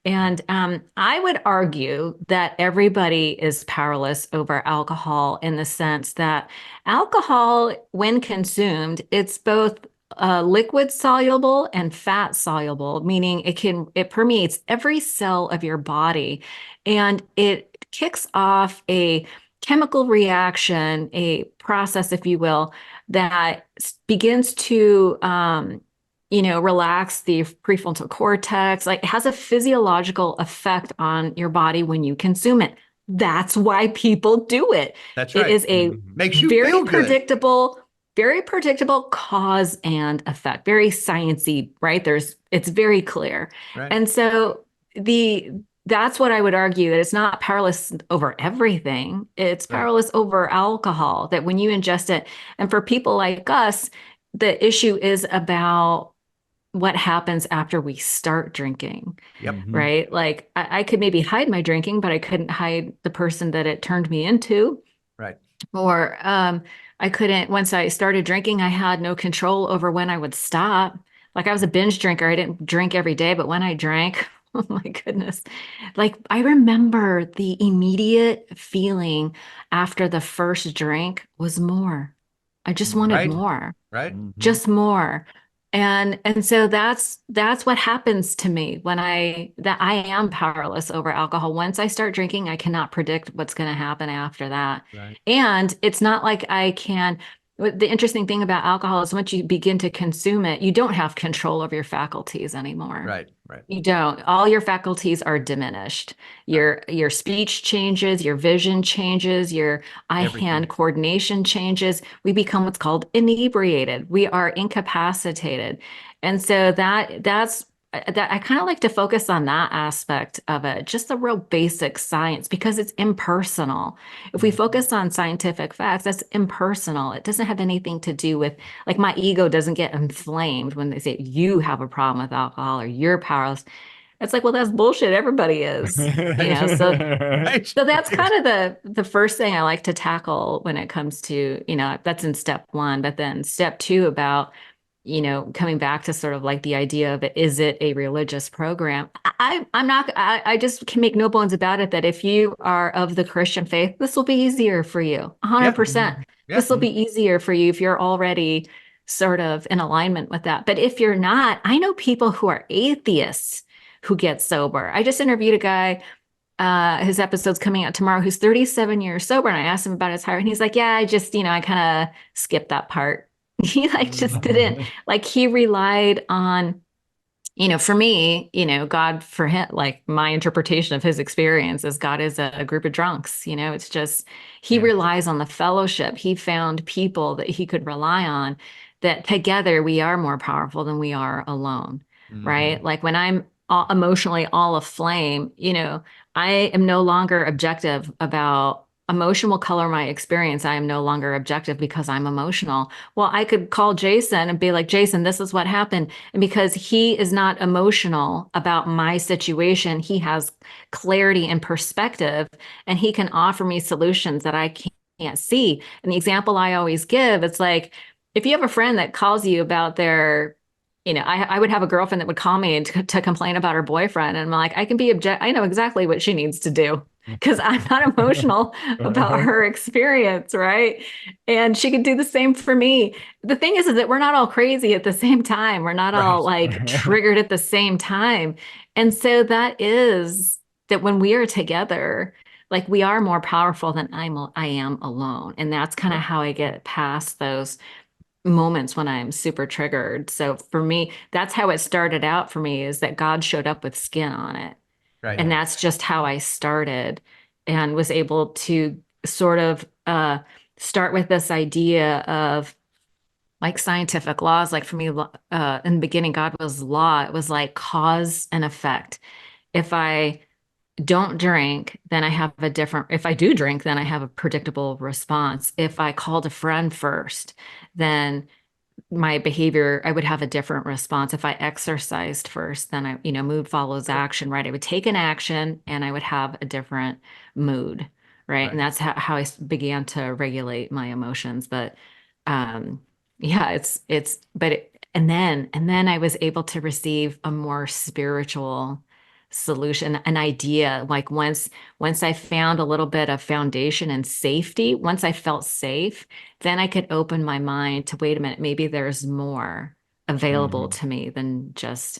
And I would argue that everybody is powerless over alcohol in the sense that alcohol, when consumed, it's both liquid soluble and fat soluble, meaning it permeates every cell of your body and it kicks off a chemical reaction, a process, if you will, that begins to relax the prefrontal cortex. Like it has a physiological effect on your body when you consume it. That's why people do it. That's right. It is a makes you feel good. Very predictable cause and effect. Very sciencey, right? It's very clear. Right. And so that's what I would argue, that it's not powerless over everything. It's powerless over alcohol, that when you ingest it, and for people like us, the issue is about what happens after we start drinking. Yep. Right? Like I could maybe hide my drinking, but I couldn't hide the person that it turned me into. Right. Or I couldn't, once I started drinking, I had no control over when I would stop. Like I was a binge drinker. I didn't drink every day, but when I drank, oh my goodness. Like I remember the immediate feeling after the first drink was more. I just wanted Right. more, Right. Mhm. just more. And so that's what happens to me when that I am powerless over alcohol. Once I start drinking, I cannot predict what's going to happen after that. Right. And it's not like I can. The interesting thing about alcohol is once you begin to consume it, you don't have control of your faculties anymore. Right. Right. You don't. All your faculties are diminished. Right. Your speech changes, your vision changes, your Everything. eye-hand coordination changes. We become what's called inebriated. We are incapacitated. And so that I kind of like to focus on that aspect of it, just the real basic science, because it's impersonal. If we Mhm. focus on scientific facts, that's impersonal. It doesn't have anything to do with, like, my ego doesn't get inflamed when they say you have a problem with alcohol or you're powerless. It's like, well, that's bullshit. Everybody is, you know. So Right. so that's kind of the first thing I like to tackle when it comes to, that's in step one. But then step two about, coming back to sort of like the idea of is it a religious program? I'm not, I just can make no bones about it that if you are of the Christian faith, this will be easier for you. Yeah. 100%. Yeah. This will be easier for you if you're already sort of in alignment with that. But if you're not, I know people who are atheists who get sober. I just interviewed a guy, his episode's coming out tomorrow, who's 37 years sober. And I asked him about his heart, and he's like, yeah, I just, I kind of skipped that part. He like just didn't, like he relied on, for me, God for him, like my interpretation of his experience is God is a group of drunks. It's just, he Yeah. relies on the fellowship. He found people that he could rely on, that together we are more powerful than we are alone, right? Mhm. Like when I'm emotionally all aflame, I am no longer objective about emotion will color my experience. I am no longer objective because I'm emotional. Well, I could call Jason and be like, Jason, this is what happened. And because he is not emotional about my situation, he has clarity and perspective, and he can offer me solutions that I can't see. And the example I always give, it's like, if you have a friend that calls you about I would have a girlfriend that would call me to complain about her boyfriend. And I'm like, I know exactly what she needs to do because I'm not emotional about her experience, right? And she could do the same for me. The thing is that we're not all crazy at the same time. We're not all Right. like triggered at the same time. And so that is that when we are together, like we are more powerful than I am alone. And that's kind of how I get past those moments when I'm super triggered. So for me, that's how it started out for me, is that God showed up with skin on it. Right. And that's just how I started and was able to sort of start with this idea of like scientific laws. Like for me, in the beginning, God was law. It was like cause and effect. If I don't drink, then I have a different, if I do drink, then I have a predictable response. If I called a friend first, then my behavior, I would have a different response. If I exercised first, then mood follows action, right? I would take an action and I would have a different mood, right? And Right. that's how I began to regulate my emotions. But um, yeah, and then I was able to receive a more spiritual solution, an idea. Like once I found a little bit of foundation and safety, once I felt safe, then I could open my mind to, wait a minute, maybe there's more available Mhm. to me than just,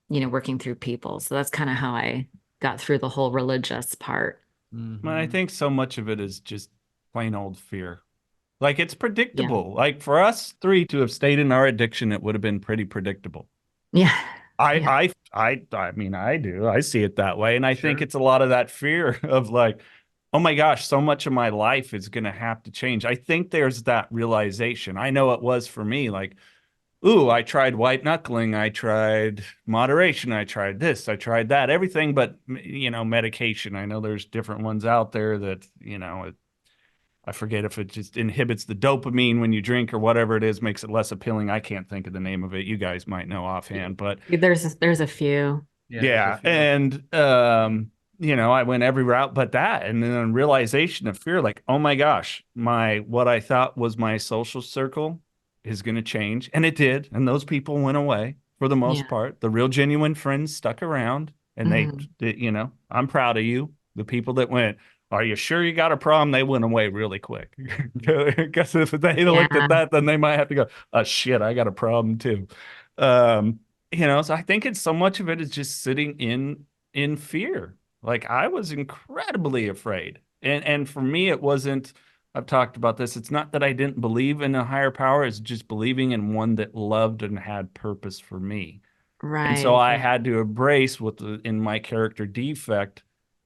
working through people. So that's kind of how I got through the whole religious part. I Mhm. think so much of it is just plain old fear. Like it's Yeah. predictable. Like for us three to have stayed in our addiction, it would have been pretty predictable. Yeah. I Yeah. I I mean I do. I see it that way. And I think Sure. it's a lot of that fear of like, oh my gosh, so much of my life is gonna have to change. I think there's that realization. I know it was for me, like, ooh, I tried white knuckling, I tried moderation, I tried this, I tried that, everything but medication. I know there's different ones out there that, I forget if it just inhibits the dopamine when you drink or whatever it is, makes it less appealing. I can't think of the name of it. You guys might know offhand, but There's a few. Yeah, there's a yeah. few. And I went every route but that. And then a realization of fear, like, oh my gosh, what I thought was my social circle is going to change. And it did. And those people went away for the most Yeah. part. The real genuine friends stuck around, and Mhm. I'm proud of you. The people that went, are you sure you got a problem? They went away really quick. Because if they looked at Yeah. that, then they might have to go, oh shit, I got a problem too. So I think it's so much of it is just sitting in fear. Like I was incredibly afraid. And for me, it wasn't, I've talked about this. It's not that I didn't believe in a higher power, it's just believing in one that loved and had purpose for me. And so Right. I Right. had to embrace in my character defect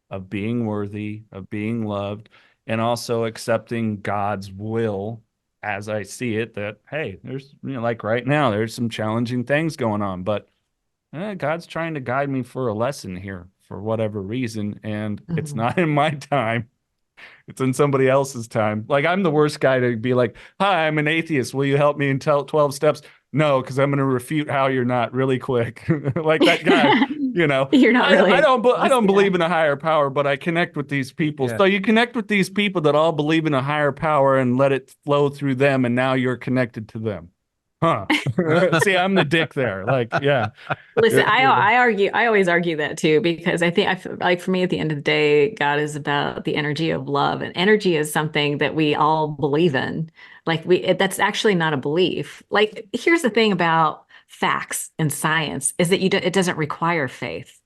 of being worthy, of being loved, and also accepting God's will as I see it, that, hey, there's, like right now, there's some challenging things going on, but God's trying to guide me for a lesson here for whatever reason. And it's Mhm. not in my time. It's in somebody else's time. Like I'm the worst guy to be like, "Hi, I'm an atheist. Will you help me in 12 steps?" No, because I'm going to refute how you're not really quick. Like that guy, You're not I really. I don't Yeah. believe in a higher power, but I connect with these people. Yeah. So you connect with these people that all believe in a higher power and let it flow through them, and now you're connected to them. Huh. See, I'm the dick there. Like, yeah. Listen, I always argue that too, because I think I feel like for me at the end of the day, God is about the energy of love, and energy is something that we all believe in. That's actually not a belief. Like, here's the thing about facts and science is that it doesn't require faith,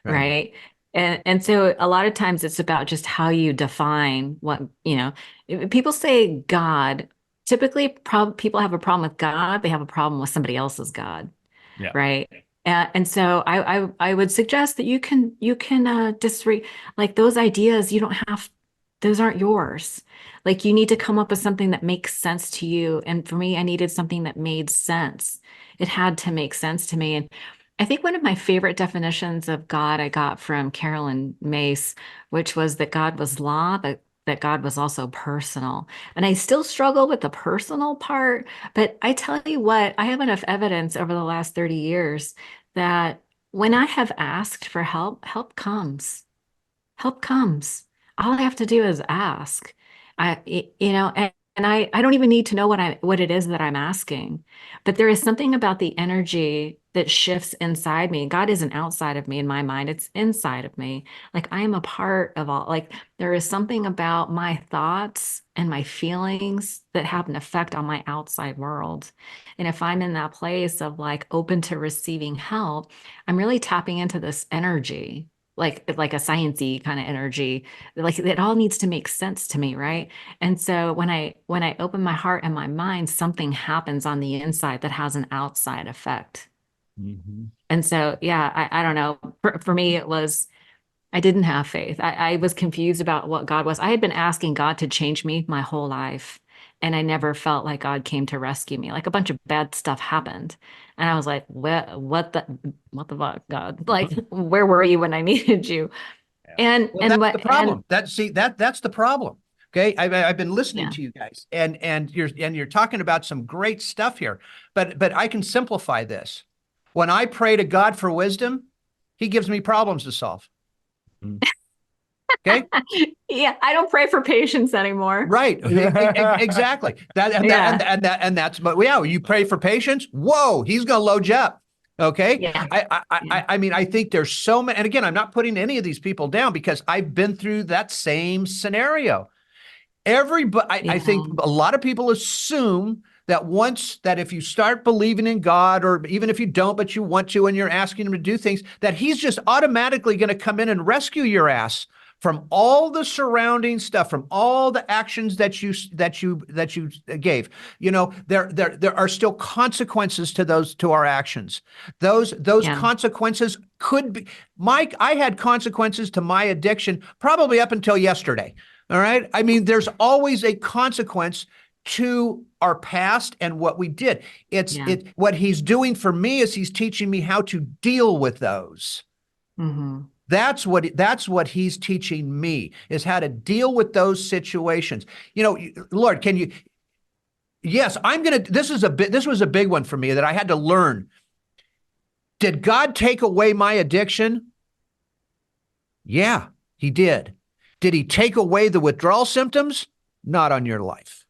Right. right? And so a lot of times it's about just how you define what, if people say God, typically people have a problem with God, they have a problem with somebody else's God, Yeah. right? And so I would suggest that you can disre like those ideas. You don't have those aren't yours. Like you need to come up with something that makes sense to you. And for me, I needed something that made sense. It had to make sense to me. And I think one of my favorite definitions of God I got from Carolyn Mace, which was that God was law, but that God was also personal. And I still struggle with the personal part, but I tell you what, I have enough evidence over the last 30 years that when I have asked for help, help comes. Help comes. All I have to do is ask. And I don't even need to know what it is that I'm asking. But there is something about the energy that shifts inside me. God isn't outside of me in my mind, it's inside of me. Like I am a part of all, like there is something about my thoughts and my feelings that have an effect on my outside world. And if I'm in that place of like open to receiving help, I'm really tapping into this energy, like a sciencey kind of energy. Like it all needs to make sense to me, right? And so when I open my heart and my mind, something happens on the inside that has an outside effect. Mhm. And so, yeah, I don't know. For me, it was, I didn't have faith. I was confused about what God was. I had been asking God to change me my whole life, and I never felt like God came to rescue me. Like a bunch of bad stuff happened. And I was like, what the fuck, God? Like, where were you when I needed you? Yeah. And, Well, and that's the what, and problem. That's the problem. Okay, I've been listening yeah, to you guys, and you're talking about some great stuff here, but I can simplify this. When I pray to God for wisdom, He gives me problems to solve. Mm. Okay, yeah, I don't pray for patience anymore. right, exactly. That and that and Yeah, and that and that's. But yeah, you pray for patience. Whoa, He's going to load you up. Okay, yeah, yeah, I mean, I think there's so many, and again, I'm not putting any of these people down because I've been through that same scenario. Everybody, I think yeah, a lot of people assume that if you start believing in God, or even if you don't, but you want to, and you're asking Him to do things, that He's just automatically going to come in and rescue your ass from all the surrounding stuff, from all the actions that you gave. There are still consequences to our actions. Those yeah, consequences could be, Mike. I had consequences to my addiction probably up until yesterday. All right. I mean, there's always a consequence to our past and what we did. yeah. What He's doing for me is He's teaching me how to deal with those. Hmm. That's what He's teaching me, is how to deal with those situations. Lord, can you? Yes, I'm gonna. This was a big one for me that I had to learn. Did God take away my addiction? Yeah. He did. Did he take away the withdrawal symptoms? Not on your life.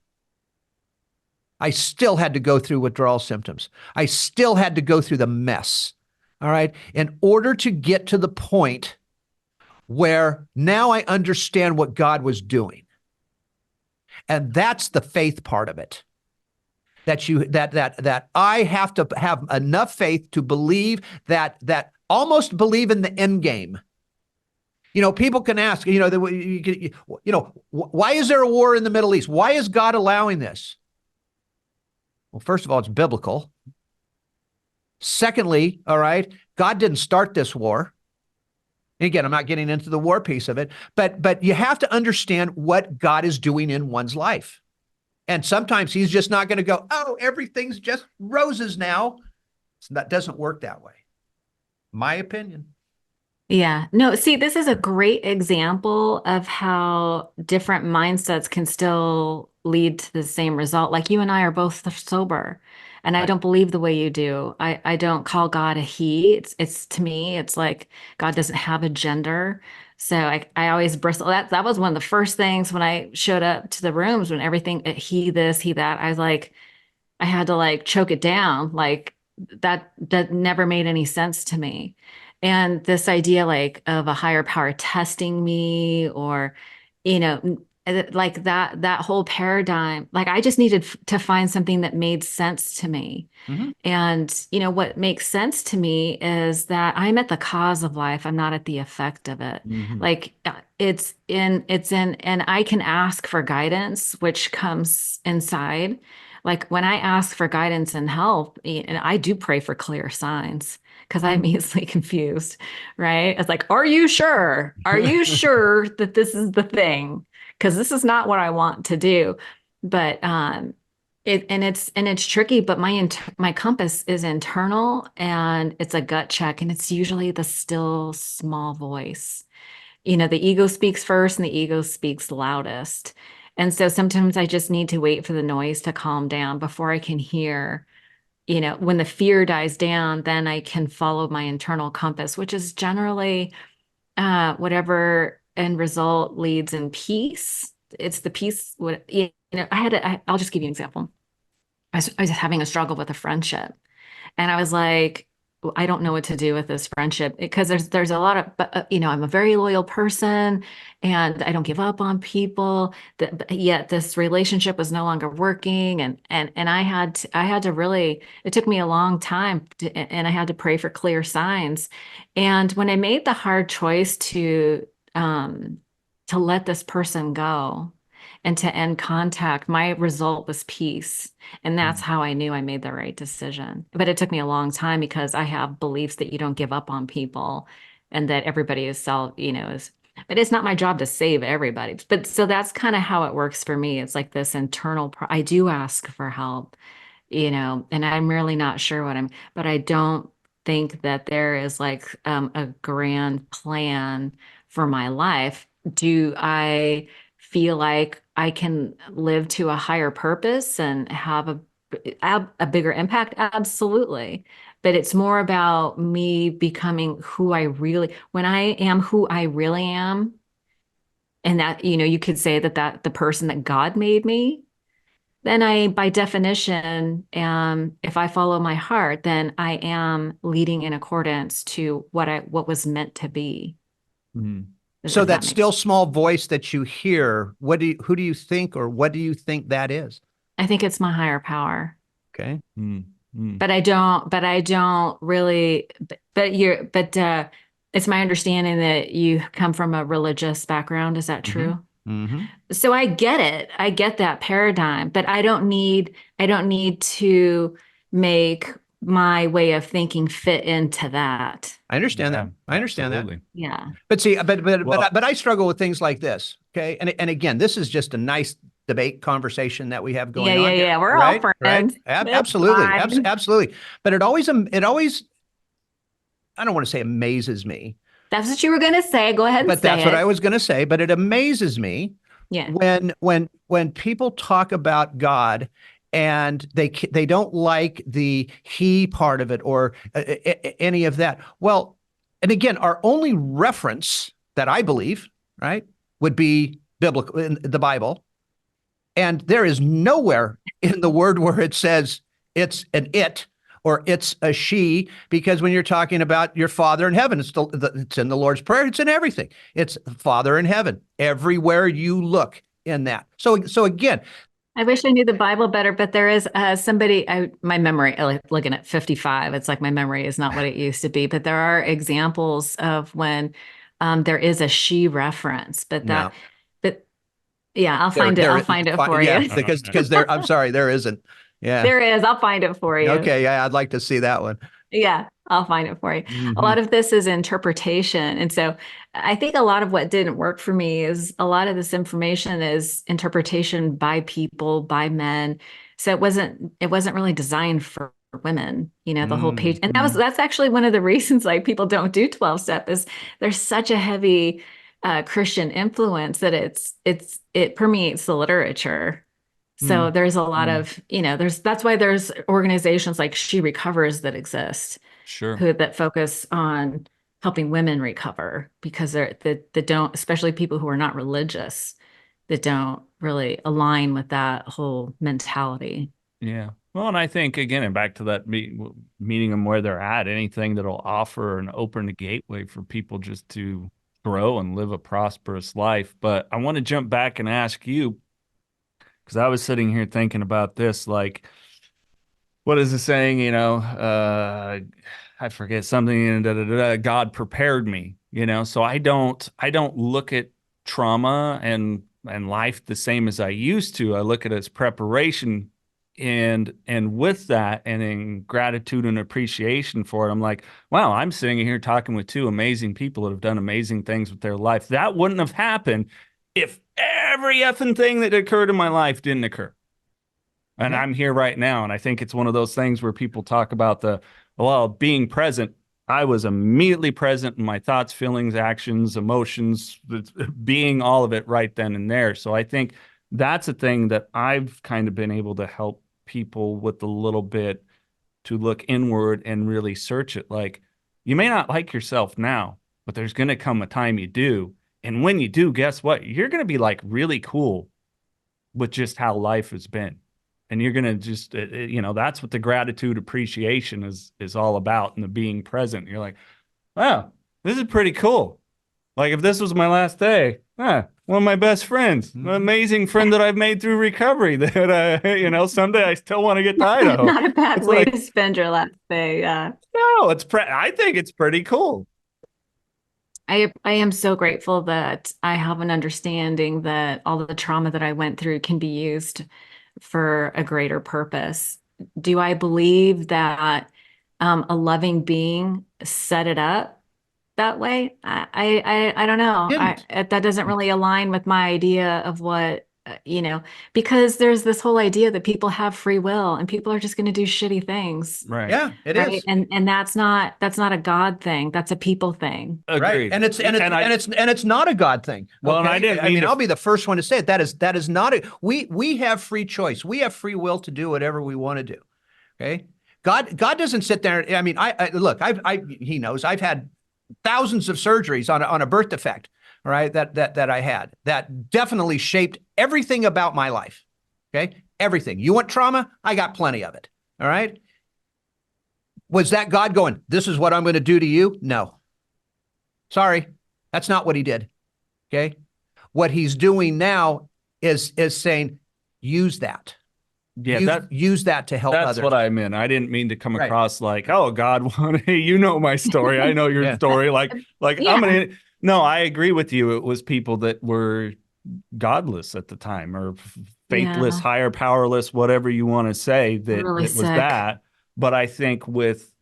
I still had to go through withdrawal symptoms. I still had to go through the mess. All right. In order to get to the point where now I understand what God was doing. And that's the faith part of it. That I have to have enough faith to believe that almost believe in the end game. People can ask, why is there a war in the Middle East? Why is God allowing this? Well, first of all, it's biblical. Secondly, all right, God didn't start this war. And again, I'm not getting into the war piece of it, but you have to understand what God is doing in one's life. And sometimes he's just not going to go, oh, everything's just roses now. That doesn't work that way. My opinion. Yeah. No, see, this is a great example of how different mindsets can still lead to the same result. Like you and I are both sober, and I don't believe the way you do. I don't call God a he. It's to me, it's like God doesn't have a gender. So I always bristle. That was one of the first things when I showed up to the rooms, when everything he this, he that. I was like, I had to like choke it down. Like that never made any sense to me. And this idea like of a higher power testing me, or, like that whole paradigm, like I just needed to find something that made sense to me. Mm-hmm. And, what makes sense to me is that I'm at the cause of life. I'm not at the effect of it. Mm-hmm. Like and I can ask for guidance, which comes inside. Like when I ask for guidance and help, and I do pray for clear signs, because I'm easily confused, right? It's like, are you sure? Are you sure that this is the thing? Because this is not what I want to do. But it's tricky. But my compass is internal, and it's a gut check, and it's usually the still small voice. The ego speaks first, and the ego speaks loudest. And so sometimes I just need to wait for the noise to calm down before I can hear. When the fear dies down, then I can follow my internal compass, which is generally whatever end result leads in peace. It's the peace. I'll just give you an example. I was having a struggle with a friendship, and I was like, I don't know what to do with this friendship, because there's a lot of, I'm a very loyal person, and I don't give up on people. Yet this relationship was no longer working, and I had to really. It took me a long time, and I had to pray for clear signs. And when I made the hard choice to let this person go and to end contact, my result was peace. And that's how I knew I made the right decision. But it took me a long time, because I have beliefs that you don't give up on people, and that everybody is but it's not my job to save everybody. But so that's kind of how it works for me. It's like this internal, I do ask for help, and I'm really not sure but I don't think that there is like a grand plan for my life. Do I feel like I can live to a higher purpose and have a bigger impact? Absolutely. But it's more about me becoming when I am who I really am. And that, you could say that the person that God made me, then I, by definition, if I follow my heart, then I am leading in accordance to what was meant to be. Mm-hmm. So that still small voice that you hear, who do you think, or what do you think that is? I think it's my higher power. Okay. Mm-hmm. But I don't really, it's my understanding that you come from a religious background. Is that true? Mm-hmm. So I get it. I get that paradigm, but I don't need to make my way of thinking fit into that. I understand that. I understand absolutely. that. Yeah. But see, but I struggle with things like this. Okay. And again, this is just a nice debate conversation that we have going on. Yeah. We're all friends. Right? Absolutely. Absolutely. But it always, I don't want to say amazes me. That's what you were going to say. Go ahead and say it. But that's what I was going to say. But it amazes me when people talk about God, and they don't like the he part of it, or any of that. Well, and again, our only reference that I believe right, would be biblical in the Bible. And there is nowhere in the word where it says it's an it or it's a she, because when you're talking about your Father in heaven, it's in the Lord's Prayer, it's in everything. It's Father in heaven, everywhere you look in that. So again, I wish I knew the Bible better, but there is my memory, like looking at 55, it's like my memory is not what it used to be, but there are examples of when there is a she reference, but no, yeah, I'll find it for yeah, you. because I'm sorry, there isn't. Yeah. There is. I'll find it for you. Okay. Yeah, I'd like to see that one. Yeah, I'll find it for you. A Mhm. lot of this is interpretation. And so I think a lot of what didn't work for me is a lot of this information is interpretation by people, by men. So it wasn't really designed for women, the whole page. And that's actually one of the reasons like people don't do 12 step is there's such a heavy Christian influence that it permeates the literature. So there's a lot of, that's why there's organizations like She Recovers that exist, Sure. that focus on helping women recover because they don't, especially people who are not religious, that don't really align with that whole mentality. Yeah. Well, and I think again, and back to that meeting them where they're at, anything that'll offer and open the gateway for people just to grow and live a prosperous life. But I want to jump back and ask you, because I was sitting here thinking about this, like, what is the saying? I forget something. God prepared me. So I don't look at trauma and life the same as I used to. I look at it as preparation, and with that, and in gratitude and appreciation for it, I'm like, wow, I'm sitting here talking with two amazing people that have done amazing things with their life. That wouldn't have happened if every effing thing that occurred in my life didn't occur. And I'm here right now. And I think it's one of those things where people talk about being present. I was immediately present in my thoughts, feelings, actions, emotions, being all of it right then and there. So I think that's a thing that I've kind of been able to help people with a little bit to look inward and really search it. Like, you may not like yourself now, but there's going to come a time you do. And when you do, guess what? You're going to be like really cool with just how life has been. And you're going to just, that's what the gratitude appreciation is all about, and the being present. You're like, wow, this is pretty cool. Like, if this was my last day, one of my best friends, an amazing friend that I've made through recovery that, someday I still want to get tied of. Not a bad way to spend your last day. No, I think it's pretty cool. I am so grateful that I have an understanding that all of the trauma that I went through can be used for a greater purpose. Do I believe that a loving being set it up that way? I don't know. That doesn't really align with my idea of what, because there's this whole idea that people have free will and people are just going to do shitty things. Right. Yeah, it is. And that's not a God thing. That's a people thing. Agreed. Right. And it's not a God thing. Well, okay? and I didn't mean, I'll be the first one to say it. That is not we have free choice. We have free will to do whatever we want to do. Okay. God doesn't sit there. I mean, look, he knows I've had thousands of surgeries on a birth defect. All right, that I had that definitely shaped everything about my life. Okay, everything. You want trauma? I got plenty of it. All right. Was that God going, this is what I'm going to do to you? No. Sorry, that's not what he did. Okay, what he's doing now is saying, use that. Yeah, use that to help others. That's what I meant. I didn't mean to come across like, oh, God, hey, you know my story. I know your story. Like yeah. I'm gonna. No, I agree with you. It was people that were godless at the time, or faithless, higher powerless, whatever you want to say, that really it was that. But I think with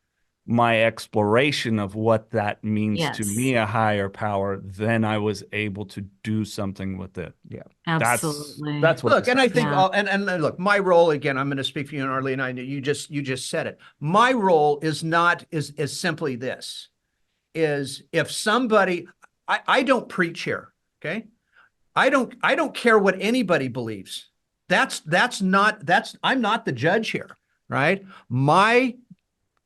my exploration of what that means to me, a higher power, then I was able to do something with it. Yeah, absolutely. That's what. Look, and I think, and look, my role again. I'm going to speak for you and Arlina. I know you just said it. My role is simply this: is if somebody. I don't preach here, okay? I don't care what anybody believes. I'm not the judge here, right?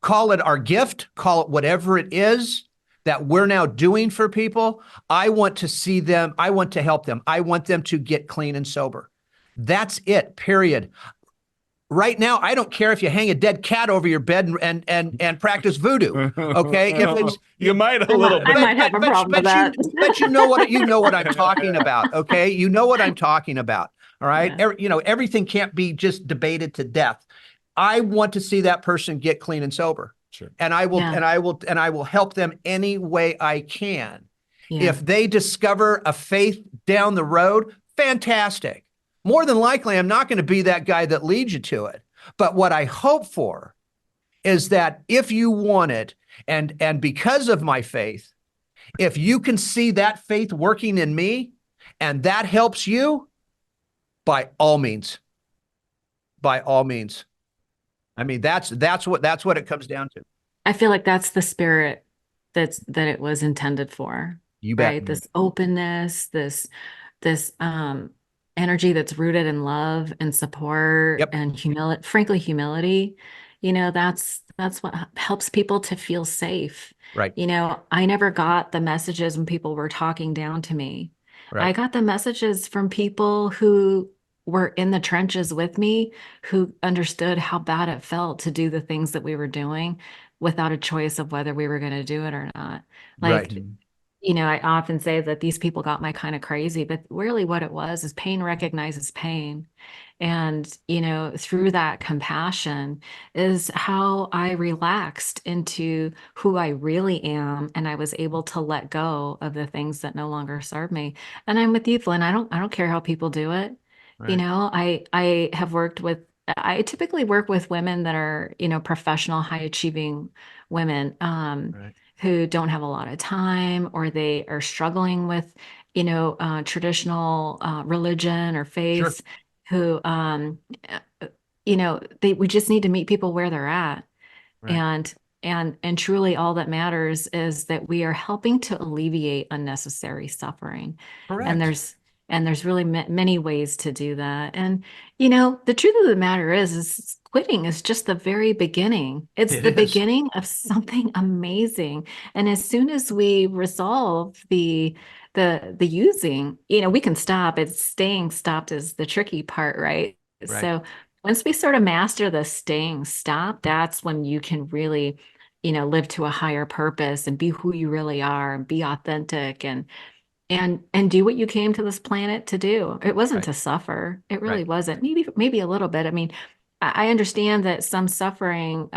Call it our gift, call it whatever it is, that we're now doing for people, I want to see them. I want to help them. I want them to get clean and sober. That's it, period. Right now, I don't care if you hang a dead cat over your bed and practice voodoo. Okay, if it's you might a little I bit. might have a problem with that. but you know what I'm talking about. Okay, you know what I'm talking about. All right, Yeah. Everything can't be just debated to death. I want to see that person get clean and sober. Sure. And I will, Yeah. and I will help them any way I can. Yeah. If they discover a faith down the road, fantastic. More than likely, I'm not going to be that guy that leads you to it. But what I hope for is that if you want it, and because of my faith, if you can see that faith working in me, and that helps you, by all means. By all means. I mean, that's what it comes down to. I feel like that's the spirit that it was intended for. You bet. Right? This openness, this energy that's rooted in love and support and humility, frankly, humility. That's what helps people to feel safe. Right. I never got the messages when people were talking down to me. Right. I got the messages from people who were in the trenches with me, who understood how bad it felt to do the things that we were doing without a choice of whether we were going to do it or not. Like, Right. I often say that these people got my kind of crazy, but really what it was is pain recognizes pain. And, through that compassion is how I relaxed into who I really am. And I was able to let go of the things that no longer serve me. And I'm with you, Flindt. I don't care how people do it. Right. I typically work with women that are, professional, high achieving women, Right. who don't have a lot of time, or they are struggling with, traditional religion or faith, who, we just need to meet people where they're at. Right. And truly all that matters is that we are helping to alleviate unnecessary suffering. Correct. And there's really many ways to do that. And, the truth of the matter is quitting is just the very beginning. It's the beginning of something amazing. And as soon as we resolve the using, we can stop. It's staying stopped is the tricky part, right? Right. So once we sort of master the staying stop, that's when you can really, live to a higher purpose and be who you really are and be authentic and do what you came to this planet to do. It wasn't to suffer. It really wasn't. Maybe a little bit. I mean, I understand that some suffering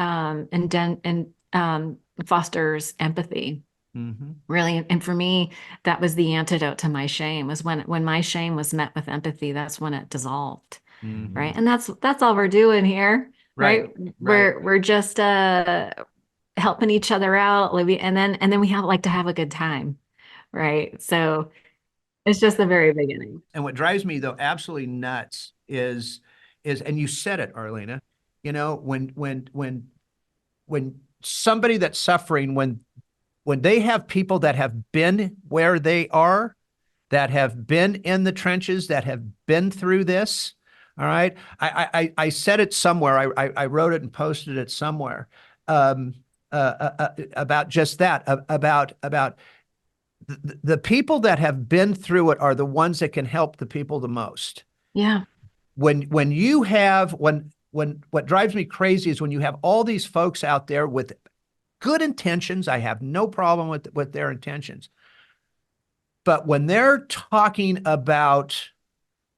fosters empathy. Mm-hmm. Really. And for me, that was the antidote to my shame, was when my shame was met with empathy, that's when it dissolved. Mm-hmm. Right. And that's all we're doing here. Right. We're just helping each other out, and then we like to have a good time. Right. So it's just the very beginning. And what drives me though absolutely nuts is, and you said it, Arlina, when somebody that's suffering, when they have people that have been where they are, that have been in the trenches, that have been through this. All right. I said it somewhere. I wrote it and posted it somewhere, about just that, about the people that have been through it are the ones that can help the people the most. Yeah. When what drives me crazy is when you have all these folks out there with good intentions. I have no problem with their intentions. But when they're talking about,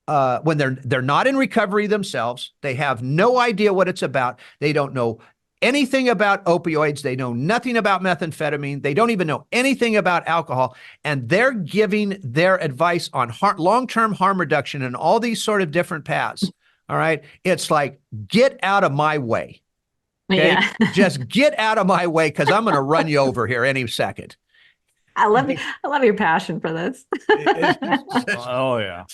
when they're not in recovery themselves, they have no idea what it's about. They don't know anything about opioids. They know nothing about methamphetamine. They don't even know anything about alcohol. And they're giving their advice on long-term harm reduction and all these sort of different paths. All right. It's like, get out of my way. Okay? Yeah. Just get out of my way, because I'm going to run you over here any second. I love your passion for this. Oh yeah.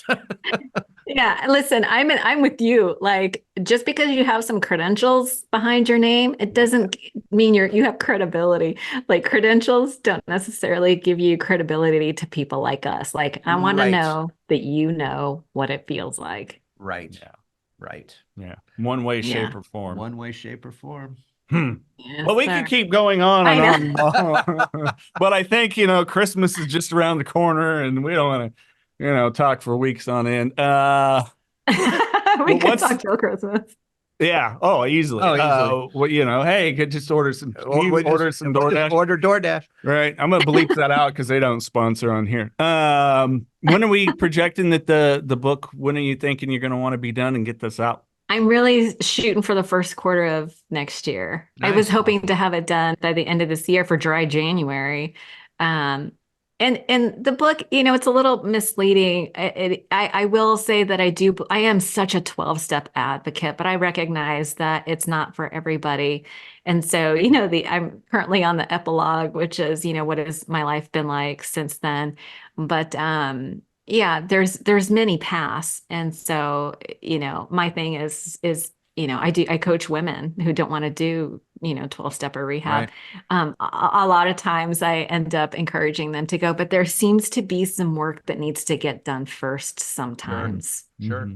Yeah, listen, I'm with you. Like, just because you have some credentials behind your name, it doesn't mean you have credibility. Like, credentials don't necessarily give you credibility to people like us. Like, I want to know that you know what it feels like. Right. Yeah. Right. Yeah. One way, shape, or form. One way, shape, or form. Yes, Well, we sir. could keep going on I and know. on, but I think, Christmas is just around the corner and we don't want to, talk for weeks on end. We But could what's talk till Christmas. Yeah. Oh, easily. Oh, easily. Well, hey, you could just can Or you we order just some DoorDash? order DoorDash. Right. I'm gonna bleep that out because they don't sponsor on here. When are we projecting that the book? When are you thinking you're gonna want to be done and get this out? I'm really shooting for the first quarter of next year. I was Nice. hoping to have it done by the end of this year for dry January. Um, and the book, it's a little misleading. I will say that I am such a 12-step advocate, but I recognize that it's not for everybody. And so, I'm currently on the epilogue, which is, what has my life been like since then. But yeah, there's many paths. And so, my thing is, I coach women who don't want to do, 12-step or rehab. Right. A lot of times I end up encouraging them to go, but there seems to be some work that needs to get done first sometimes. Sure.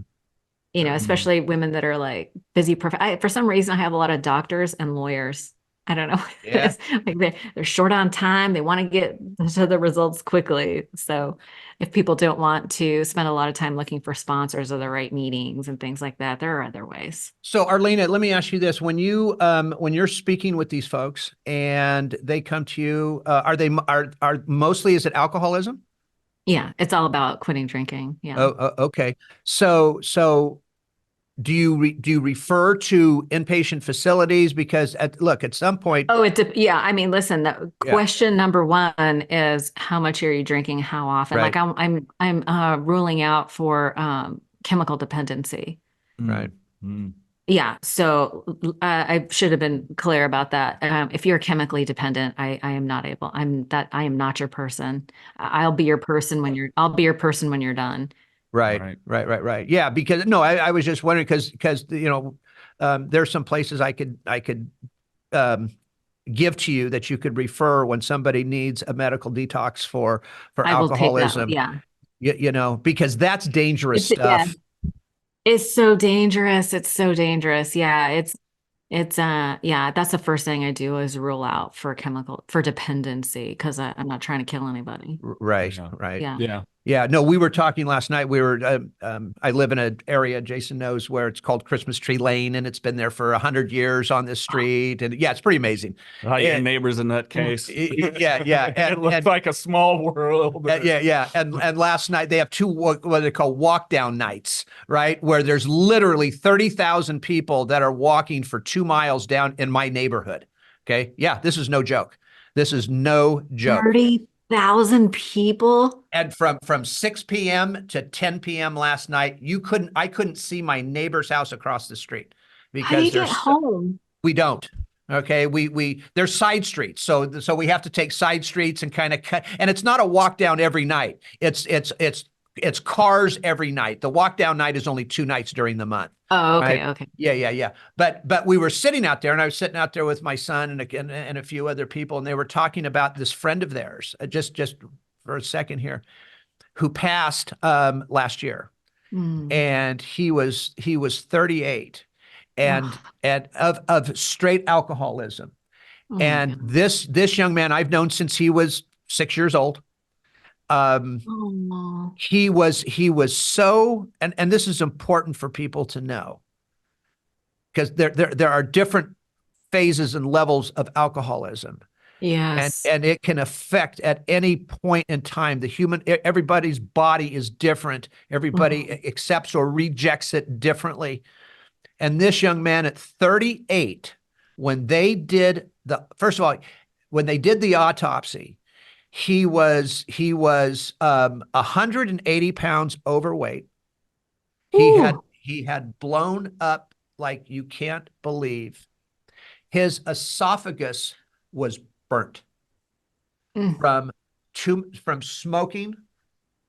Mhm. Especially women that are like busy. For some reason, I have a lot of doctors and lawyers. I don't know what it Yeah. is. Like they're short on time. They want to get to the results quickly. So if people don't want to spend a lot of time looking for sponsors or the right meetings and things like that, there are other ways. So Arlina, let me ask you this: when you're speaking with these folks and they come to you, are mostly, is it alcoholism? Yeah, it's all about quitting drinking. Yeah. Okay. So do you refer to inpatient facilities? Because at some point, Oh, yeah. I mean, listen, the yeah, question number one is how much are you drinking? How often? right, Like I'm ruling out for chemical dependency. right, Mm. Yeah. So I should have been clear about that. If you're chemically dependent, I am not able. I am not your person. I'll be your person when you're done. right, Right. right. Yeah, because no, I was just wondering because there's some places I could um, give to you that you could refer when somebody needs a medical detox for I will take that. alcoholism. Yeah. Because that's dangerous Yeah. stuff. It's so dangerous. It's so dangerous. Yeah. Yeah, that's the first thing I do is rule out for dependency because I'm not trying to kill anybody. Right, Yeah. right. Yeah. Yeah. Yeah, no, we were talking last night. I live in an area, Jason knows, where it's called Christmas Tree Lane, and it's been there for 100 years on this street. And yeah, it's pretty amazing. Your And neighbor's a nutcase. yeah. It looks like a small world. Yeah. And last night they have two, what they call walk down nights, right? Where there's literally 30,000 people that are walking for 2 miles down in my neighborhood. Okay. Yeah, this is no joke. This is no joke. 30,000 people. And from 6 p.m. to 10 p.m. last night, I couldn't see my neighbor's house across the street How do you because get home? we don't. Okay, there's side streets, so we have to take side streets and kind of cut. And it's not a walk down every night. It's cars every night. The walk down night is only 2 nights during the month. Oh, okay, Right? okay. Yeah. But we were sitting out there, and I was sitting out there with my son and a few other people, and they were talking about this friend of theirs. Just for a second here, who passed last year, Mm. and he was 38, and Oh, of straight alcoholism. oh my And God. this young man I've known since he was 6 years old. Oh, no. He was so, and this is important for people to know, because there are different phases and levels of alcoholism. Yes. And it can affect at any point in time. Everybody's body is different. Everybody accepts or rejects it differently. And this young man at 38, when they did first of all, when they did the autopsy, he was 180 pounds overweight. Ooh. He had blown up like you can't believe. His esophagus was burnt Mm. from smoking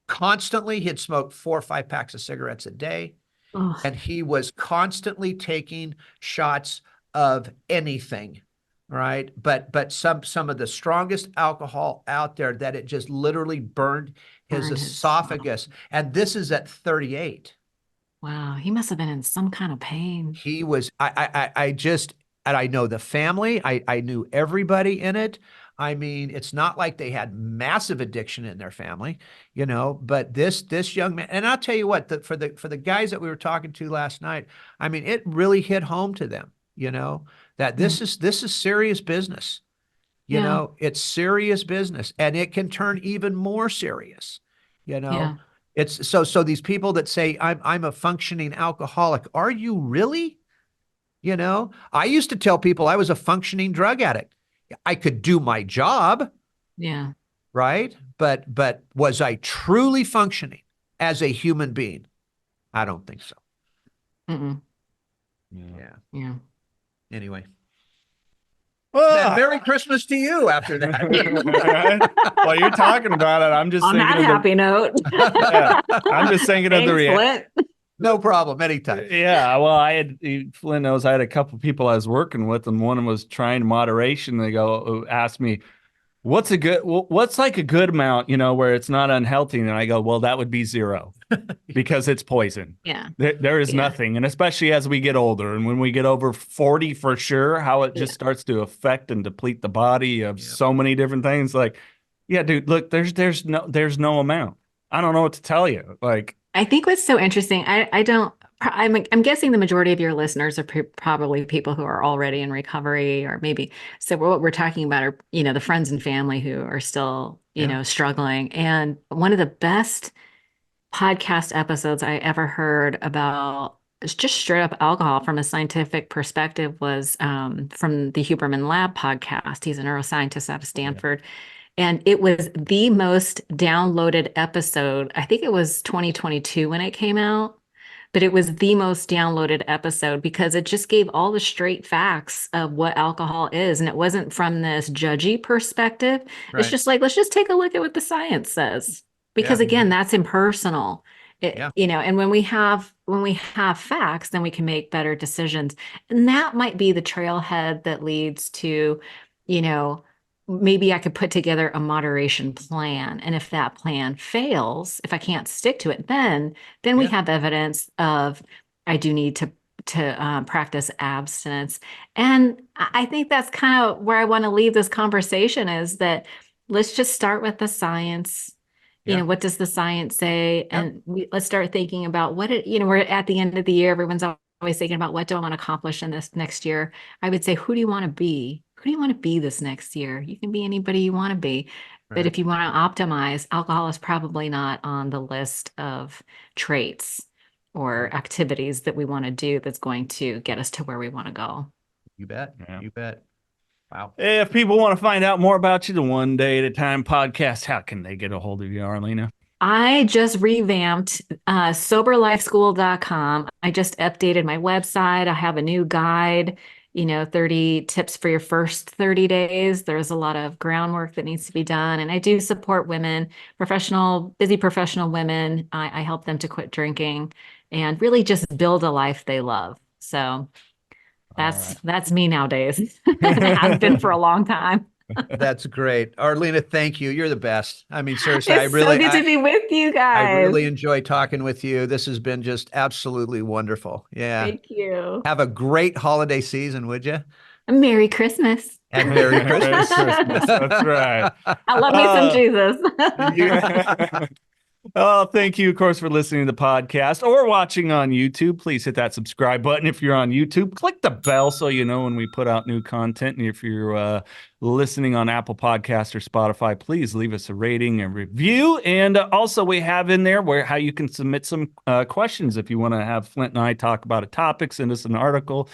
constantly. He'd smoked 4 or 5 packs of cigarettes a day, Oh, and he was constantly taking shots of anything, right? But some of the strongest alcohol out there, that it just literally burned his burned his esophagus. And this is at 38. Wow. He must have been in some kind of pain. He was, I just, and I know the family. I knew everybody in it. I mean, it's not like they had massive addiction in their family, but this young man, and I'll tell you what, for the guys that we were talking to last night, I mean, it really hit home to them, that this is serious business. It's serious business, and it can turn even more serious. It's so these people that say I'm a functioning alcoholic, are you really? I used to tell people I was a functioning drug addict. I could do my job. Yeah. Right. But was I truly functioning as a human being? I don't think so. Mm-mm. Yeah. Yeah. Anyway. Well, Merry Christmas to you after that. While you're talking about it, I'm just on thinking that happy note. Yeah, I'm just thinking of the reaction. No problem. Anytime. Yeah. Well, Flindt knows I had a couple people I was working with, and one was trying moderation. They asked me, what's like a good amount, where it's not unhealthy? And I go, well, that would be 0 because it's poison. Yeah. There is nothing. And especially as we get older, and when we get over 40 for sure, how it just starts to affect and deplete the body of so many different things. Like, yeah, dude, look, there's no amount. I don't know what to tell you. Like, I think what's so interesting, I'm guessing the majority of your listeners are probably people who are already in recovery, or maybe, so what we're talking about are, the friends and family who are still, struggling. And one of the best podcast episodes I ever heard about just straight up alcohol from a scientific perspective was from the Huberman Lab podcast. He's a neuroscientist out of Stanford. And it was the most downloaded episode. I think it was 2022 when it came out, but it was the most downloaded episode because it just gave all the straight facts of what alcohol is. And it wasn't from this judgy perspective. Right. It's just like, let's just take a look at what the science says. Because again, that's impersonal. And when we have facts, then we can make better decisions. And that might be the trailhead that leads to, maybe I could put together a moderation plan. And if that plan fails, if I can't stick to it, then we have evidence of I do need to practice abstinence. And I think that's kind of where I want to leave this conversation, is that let's just start with the science. What does the science say? And let's start thinking about we're at the end of the year. Everyone's always thinking about, what do I want to accomplish in this next year? I would say, who do you want to be? Who do you want to be this next year? You can be anybody you want to be. Right. But if you want to optimize, alcohol is probably not on the list of traits or activities that we want to do that's going to get us to where we want to go. You bet. Yeah. You bet. Wow. If people want to find out more about you, the One Day at a Time podcast, how can they get a hold of you, Arlina? I just revamped soberlifeschool.com. I just updated my website. I have a new guide, 30 tips for your first 30 days. There's a lot of groundwork that needs to be done. And I do support women, busy professional women. I help them to quit drinking and really just build a life they love. So that's me nowadays. I've been for a long time. That's great. Arlina, thank you. You're the best. I mean, seriously, it's so good to be with you guys. I really enjoy talking with you. This has been just absolutely wonderful. Yeah. Thank you. Have a great holiday season, would you? Merry Christmas. And Merry Christmas. That's right. I love me some Jesus. Oh, thank you, of course, for listening to the podcast or watching on YouTube. Please hit that subscribe button. If you're on YouTube, click the bell so you know when we put out new content. And if you're listening on Apple Podcasts or Spotify, please leave us a rating and review. And also we have in there how you can submit some questions. If you want to have Flindt and I talk about a topic, send us an article.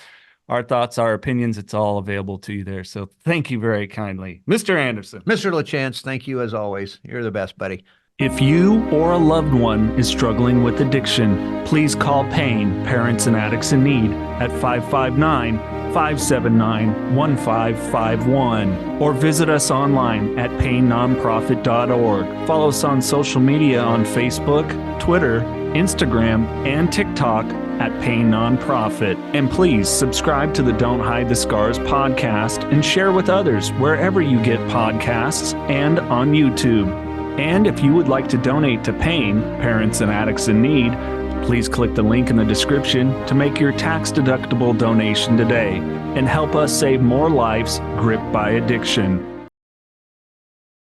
Our thoughts, our opinions, it's all available to you there. So thank you very kindly. Mr. Andersen. Mr. LaChance, thank you as always. You're the best, buddy. If you or a loved one is struggling with addiction, please call PAIN, Parents and Addicts in Need, at 559-579-1551, or visit us online at painnonprofit.org. Follow us on social media on Facebook, Twitter, Instagram, and TikTok at Pain Nonprofit. And please subscribe to the Don't Hide the Scars podcast and share with others wherever you get podcasts and on YouTube. And if you would like to donate to PAIN, Parents and Addicts in Need, Please click the link in the description to make your tax-deductible donation today and help us save more lives gripped by addiction.